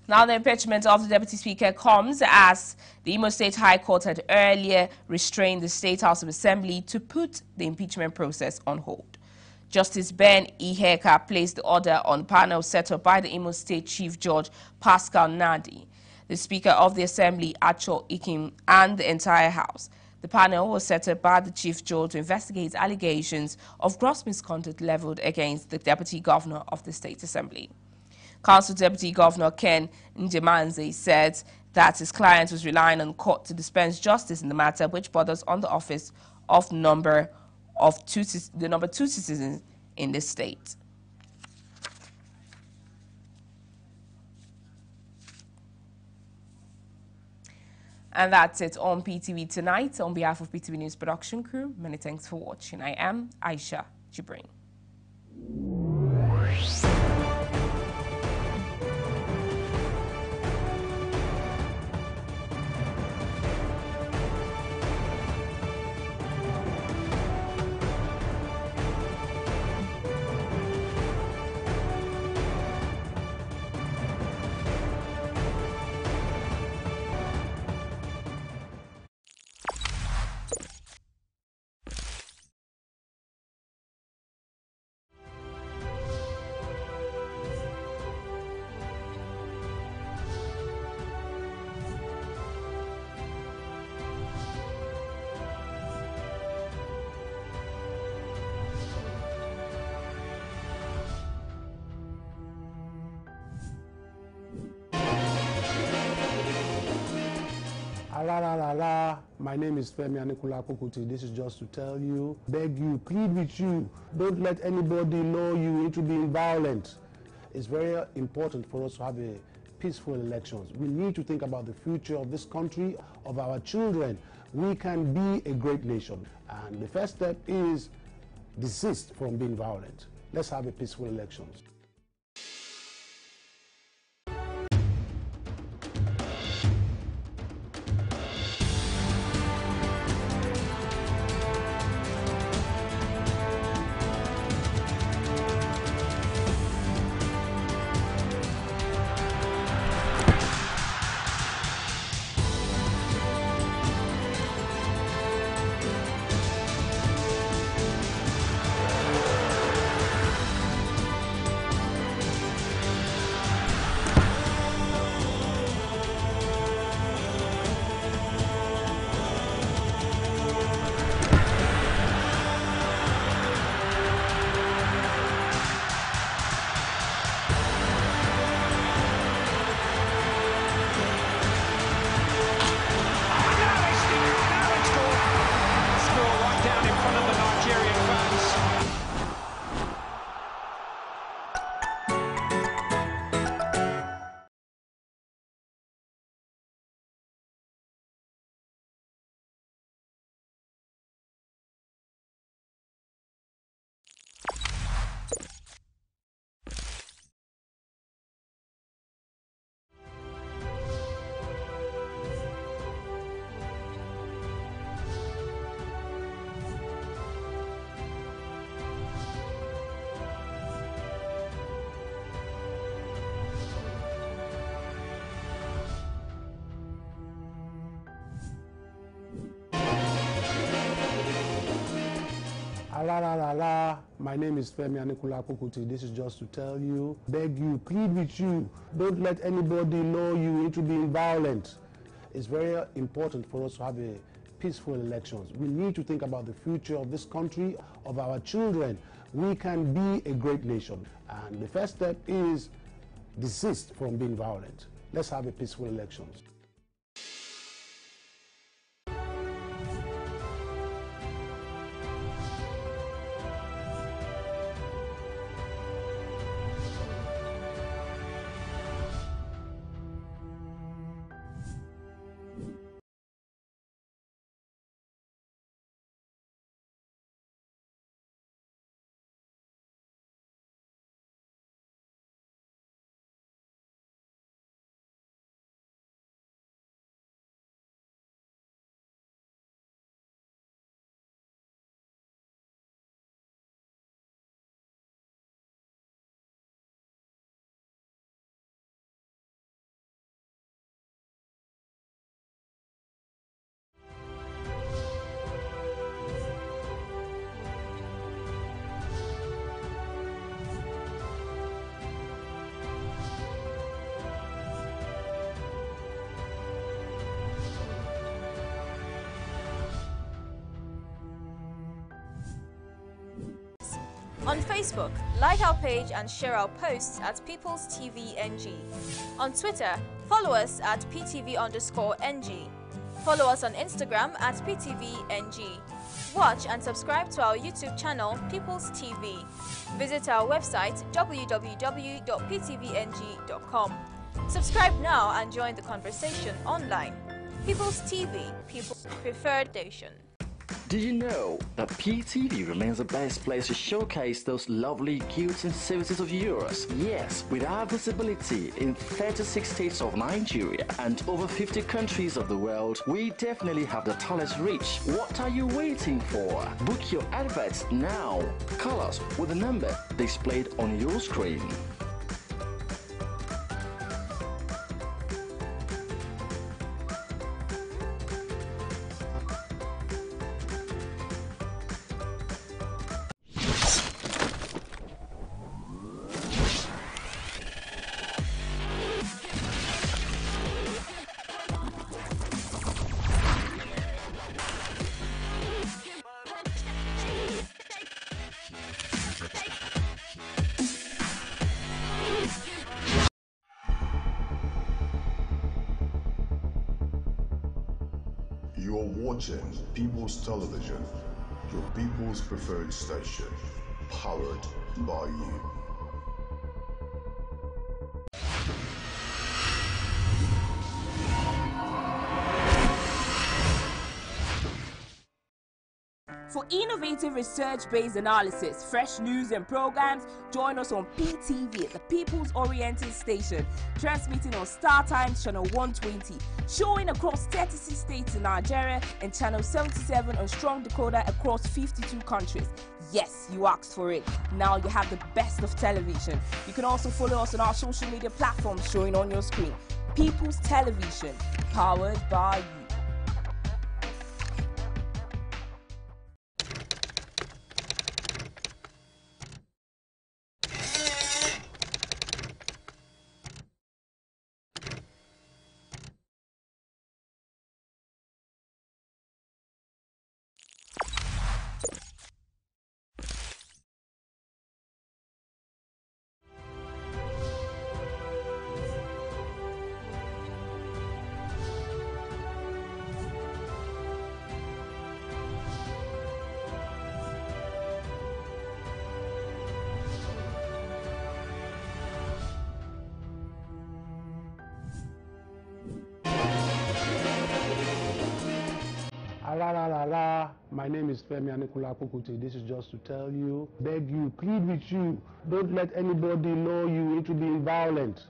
Now, the impeachment of the Deputy Speaker comes as the Imo State High Court had earlier restrained the State House of Assembly to put the impeachment process on hold. Justice Ben Iheka placed the order on panel set up by the Imo State Chief Judge Pascal Nadi, the Speaker of the Assembly Acho Ikim, and the entire House. The panel was set up by the Chief Judge to investigate allegations of gross misconduct leveled against the Deputy Governor of the State Assembly. Council Deputy Governor Ken Njemanze said that his client was relying on court to dispense justice in the matter, which borders on the office of the number two citizens in the state. And that's it on PTV Tonight. On behalf of PTV News production crew, many thanks for watching. I am Aisha Jibrin. My name is Femi Anikula Kokuti. This is just to tell you, beg you, plead with you. Don't let anybody lure you into being violent. It's very important for us to have a peaceful elections. We need to think about the future of this country, of our children. We can be a great nation. And the first step is desist from being violent. Let's have a peaceful elections. My name is Femi Anikula Kokuti. This is just to tell you, beg you, plead with you. Don't let anybody lure you into being violent. It's very important for us to have a peaceful elections. We need to think about the future of this country, of our children. We can be a great nation. And the first step is desist from being violent. Let's have a peaceful elections. On Facebook, like our page and share our posts at People's TV NG. On Twitter, follow us at PTV_NG. Follow us on Instagram at PTVNG. Watch and subscribe to our YouTube channel, People's TV. Visit our website, www.ptvng.com. Subscribe now and join the conversation online. People's TV, people's preferred station. Did you know that PTV remains the best place to showcase those lovely goods and services of yours? Yes, with our visibility in 36 states of Nigeria and over 50 countries of the world, we definitely have the tallest reach. What are you waiting for? Book your adverts now. Call us with the number displayed on your screen. You're watching People's Television, your people's preferred station, powered by you. For innovative research-based analysis, fresh news and programs, join us on PTV, the People's Oriented Station, transmitting on Star Times Channel 120, showing across 36 states in Nigeria, and Channel 77 on Strong Decoder across 52 countries. Yes, you asked for it. Now you have the best of television. You can also follow us on our social media platforms showing on your screen. People's Television, powered by you. My name is Femi Anikula Kukuti. This is just to tell you, beg you, plead with you. Don't let anybody lure you into being violent.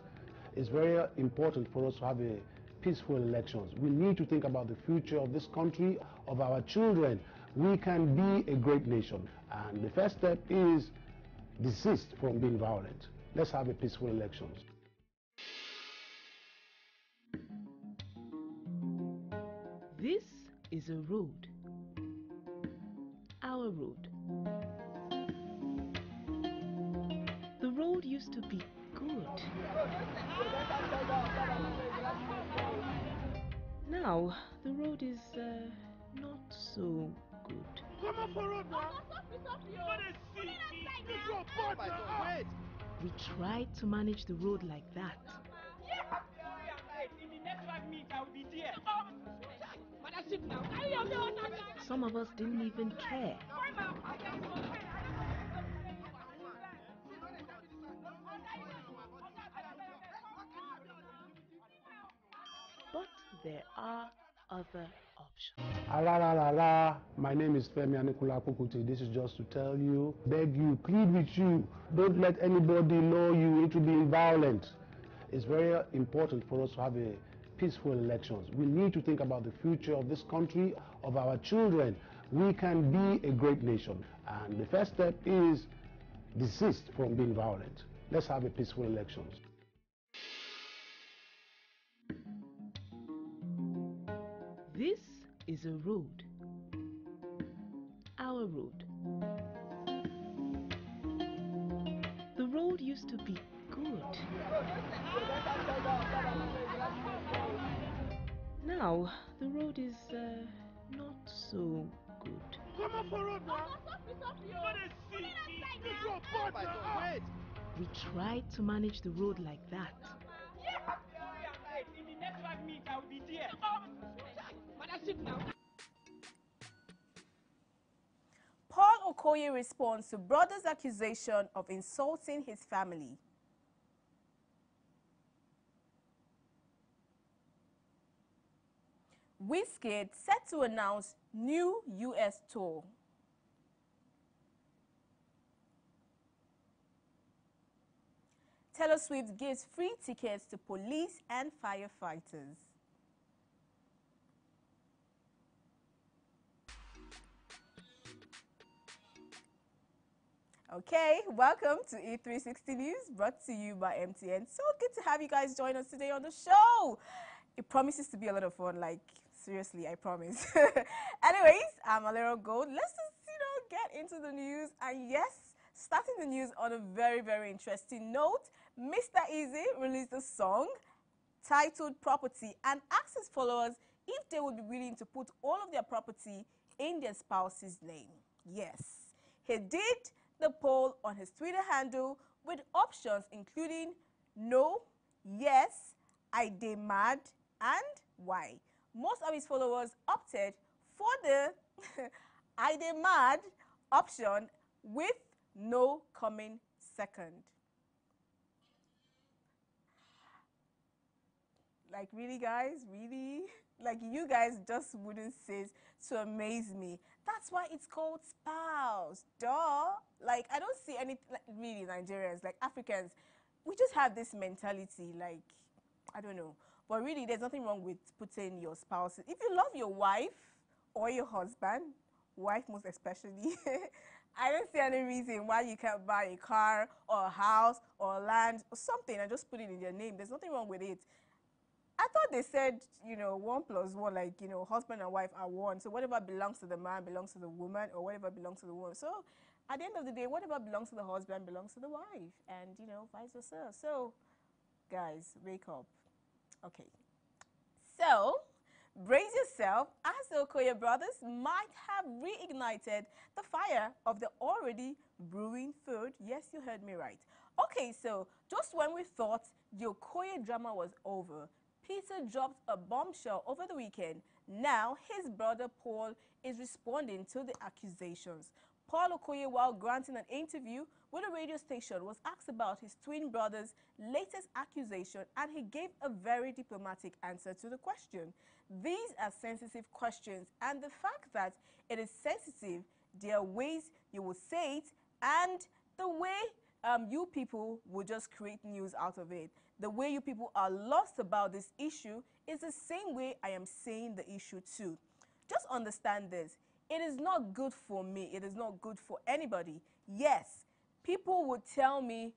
It's very important for us to have a peaceful elections. We need to think about the future of this country, of our children. We can be a great nation. And the first step is desist from being violent. Let's have a peaceful elections. This is a road. Our road. The road used to be good. Now, the road is not so good. Come on for road now. We tried to manage the road like that. Some of us didn't even care. But there are other options. My name is Femi Anikula Kukuti. This is just to tell you, beg you, plead with you. Don't let anybody lure you into being violent. It's very important for us to have a peaceful elections. We need to think about the future of this country, of our children. We can be a great nation. And the first step is desist from being violent. Let's have a peaceful elections. This is a road. Our road. The road used to be good. Now, the road is not so good. Come on for road now. We tried to manage the road like that. Paul Okoye responds to brother's accusation of insulting his family. Wizkid set to announce new U.S. tour. Taylor Swift gives free tickets to police and firefighters. Okay, welcome to E360 News, brought to you by MTN. So good to have you guys join us today on the show. It promises to be a lot of fun, like, seriously, I promise. Anyways, I'm Alero Gold. Let's just, get into the news. And yes, starting the news on a very, very interesting note, Mr. Easy released a song titled Property and asked his followers if they would be willing to put all of their property in their spouse's name. Yes, he did the poll on his Twitter handle with options including no, yes, I dey mad, and why. most of his followers opted for the I dey mad option with no coming second. Like, really, guys? Really? Like, you guys just wouldn't cease to amaze me. That's why it's called spouse. Duh. Like, I don't see any, like, really, Nigerians, like Africans, we just have this mentality, like, I don't know. But really, there's nothing wrong with putting your spouse. If you love your wife or your husband, wife most especially, I don't see any reason why you can't buy a car or a house or land or something and just put it in your name. There's nothing wrong with it. I thought they said, you know, 1 + 1, like, you know, husband and wife are one. So whatever belongs to the man belongs to the woman, or whatever belongs to the woman. So at the end of the day, whatever belongs to the husband belongs to the wife, and, you know, vice versa. So, guys, wake up. Okay. So, brace yourself, as the Okoye brothers might have reignited the fire of the already brewing food. Yes, you heard me right. Okay, so just when we thought the Okoye drama was over, Peter dropped a bombshell over the weekend. Now, his brother Paul is responding to the accusations. Paul Okoye, while granting an interview with a radio station, was asked about his twin brother's latest accusation, and he gave a very diplomatic answer to the question. These are sensitive questions, and the fact that it is sensitive, there are ways you will say it, and the way you people will just create news out of it. The way you people are lost about this issue is the same way I am saying the issue too. Just understand this. It is not good for me. It is not good for anybody. Yes, people would tell me,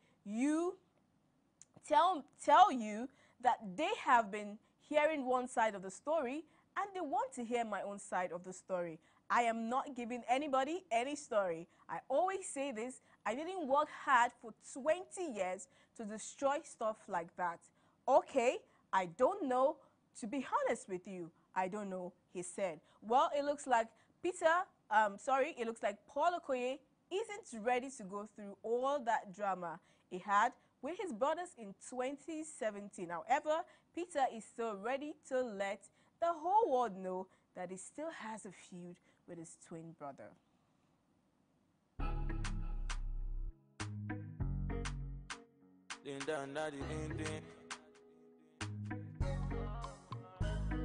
tell you that they have been hearing one side of the story and they want to hear my own side of the story. I am not giving anybody any story. I always say this. I didn't work hard for 20 years to destroy stuff like that. Okay, I don't know. To be honest with you, I don't know, he said. Well, it looks like it looks like Paul Okoye isn't ready to go through all that drama he had with his brothers in 2017. However, Peter is still ready to let the whole world know that he still has a feud with his twin brother.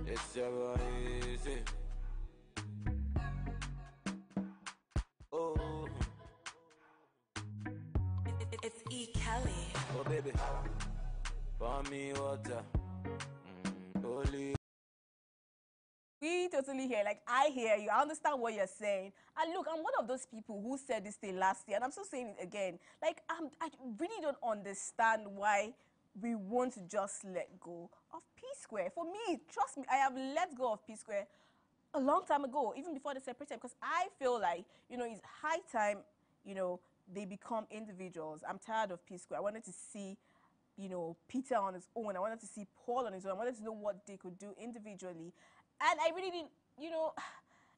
It's ever easy. Oh, it's E. Kelly. Oh baby, pour me water. Holy. We totally hear, like, I hear you. I understand what you're saying. And look, I'm one of those people who said this thing last year, and I'm still saying it again. Like, I really don't understand why we want to just let go of P-Square. For me, trust me, I have let go of P-Square a long time ago, even before they separated, because I feel like, you know, it's high time, you know, they become individuals. I'm tired of P-Square. I wanted to see, you know, Peter on his own. I wanted to see Paul on his own. I wanted to know what they could do individually. And I really didn't, you know,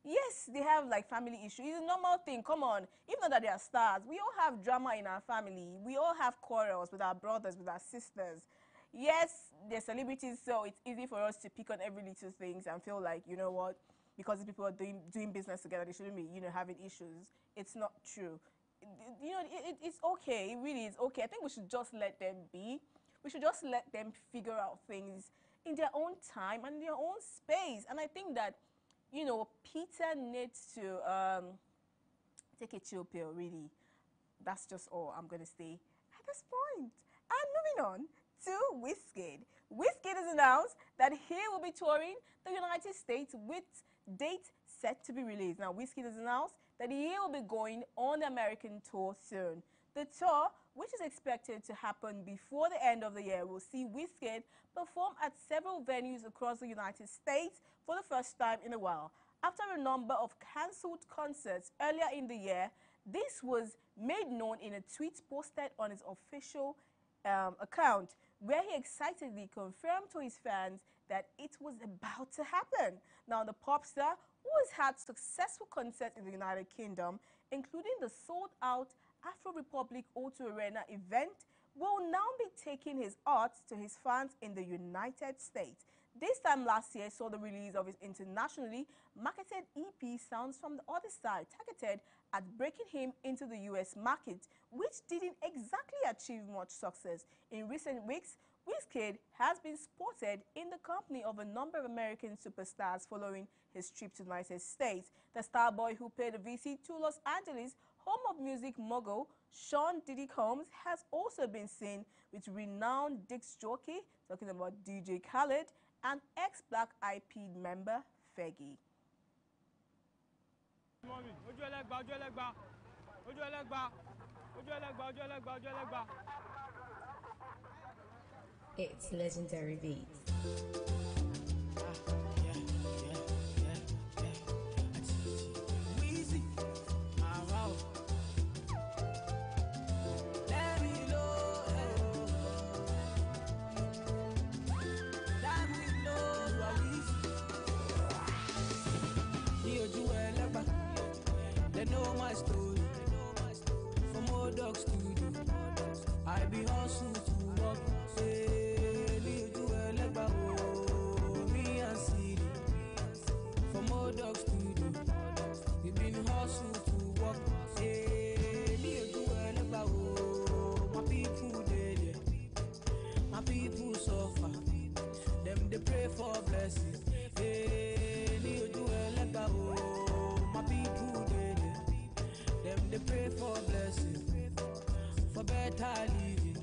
yes, they have, like, family issues. It's a normal thing. Come on. Even though they are stars, we all have drama in our family. We all have quarrels with our brothers, with our sisters. Yes, they're celebrities, so it's easy for us to pick on every little things and feel like, you know what, because the people are doing business together, they shouldn't be, you know, having issues. It's not true. You know, it's okay. It really is okay. I think we should just let them be. We should just let them figure out things in their own time and their own space. And I think that, you know, Peter needs to take a chill pill, really. That's just all I'm going to say at this point. And moving on to Wizkid. Wizkid has announced that he will be touring the United States with date set to be released. Now, Wizkid has announced that he will be going on the American tour soon. The tour, which is expected to happen before the end of the year, will see Wizkid perform at several venues across the United States for the first time in a while. After a number of cancelled concerts earlier in the year, this was made known in a tweet posted on his official account, where he excitedly confirmed to his fans that it was about to happen. Now, the pop star, who has had successful concerts in the United Kingdom, including the sold-out Afro Republic O2 Arena event, will now be taking his art to his fans in the United States. This time last year saw the release of his internationally marketed EP Sounds from the Other Side, targeted at breaking him into the US market, which didn't exactly achieve much success. In recent weeks, Wizkid has been spotted in the company of a number of American superstars following his trip to the United States. The starboy who paid a visit to Los Angeles, home of music mogul Sean Diddy Combs, has also been seen with renowned disc jockey, talking about DJ Khaled, and ex-Black Eyed Peas member Fergie. It's legendary beats. They know my story. From old dog studio, I be hustle to work. Me and City. From old dog studio, we been hustle to work. My people dead, my people suffer. Them they pray for blessings. My people dead, them they pray for blessings, for better living.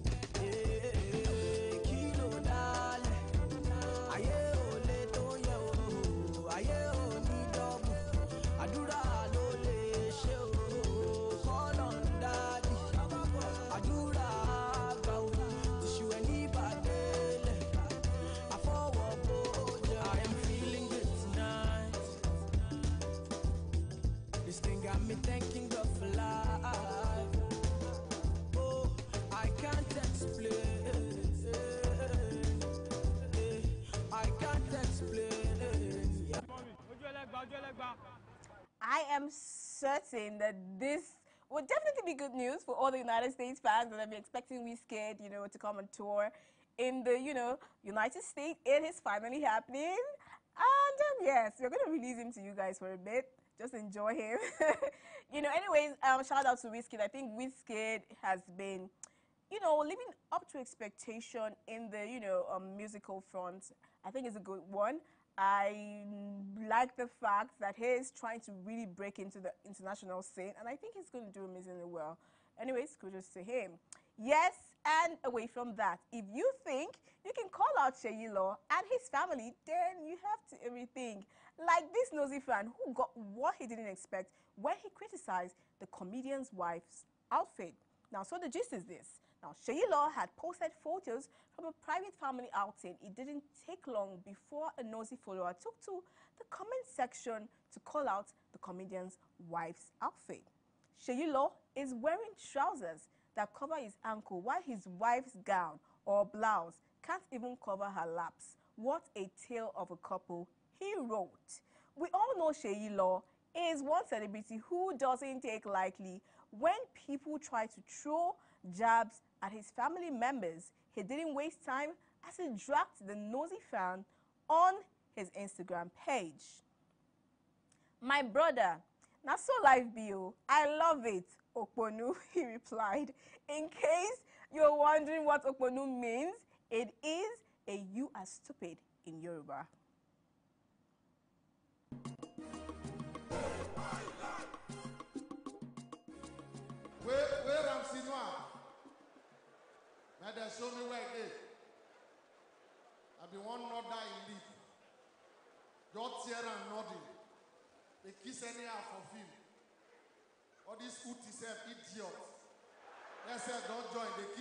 Kilo dale, aye ole to yo, aye oni double, adura lo le she o, call on daddy, adura gao, tishu eni badele, I forward boja. I am feeling good tonight. This thing got me thanking God for life. Oh, I can't explain. I can't explain. I am certain that this would definitely be good news for all the United States fans that have been expecting Wizkid, to come on tour in the, United States. It is finally happening. And yes, we're going to release him to you guys for a bit. Just enjoy him. Anyways, shout out to Wizkid. I think Wizkid has been, living up to expectation in the, musical front. I think it's a good one. I like the fact that he is trying to really break into the international scene, and I think he's going to do amazingly well. Anyways, kudos to him. Yes, and away from that, if you think you can call out Seyi Law and his family, then you have to rethink. Like this nosy fan who got what he didn't expect when he criticized the comedian's wife's outfit. Now, so the gist is this. Now, Seyi Law had posted photos from a private family outing. It didn't take long before a nosy follower took to the comment section to call out the comedian's wife's outfit. Seyi Law is wearing trousers that cover his ankle, while his wife's gown or blouse can't even cover her laps. What a tale of a couple, he wrote. We all know Seyi Law is one celebrity who doesn't take lightly when people try to throw jabs at his family members. He didn't waste time as he dragged the nosy fan on his Instagram page. My brother, now so life be o, I love it, Okponu, he replied. In case you're wondering what Okponu means, it is a "you are stupid" in Yoruba. Where I'm Sinua? Now they show me where it is. I be one not die in leave. Just tear and nodding. They kiss any half of him. All these Uti self idiots. They said don't join. They kiss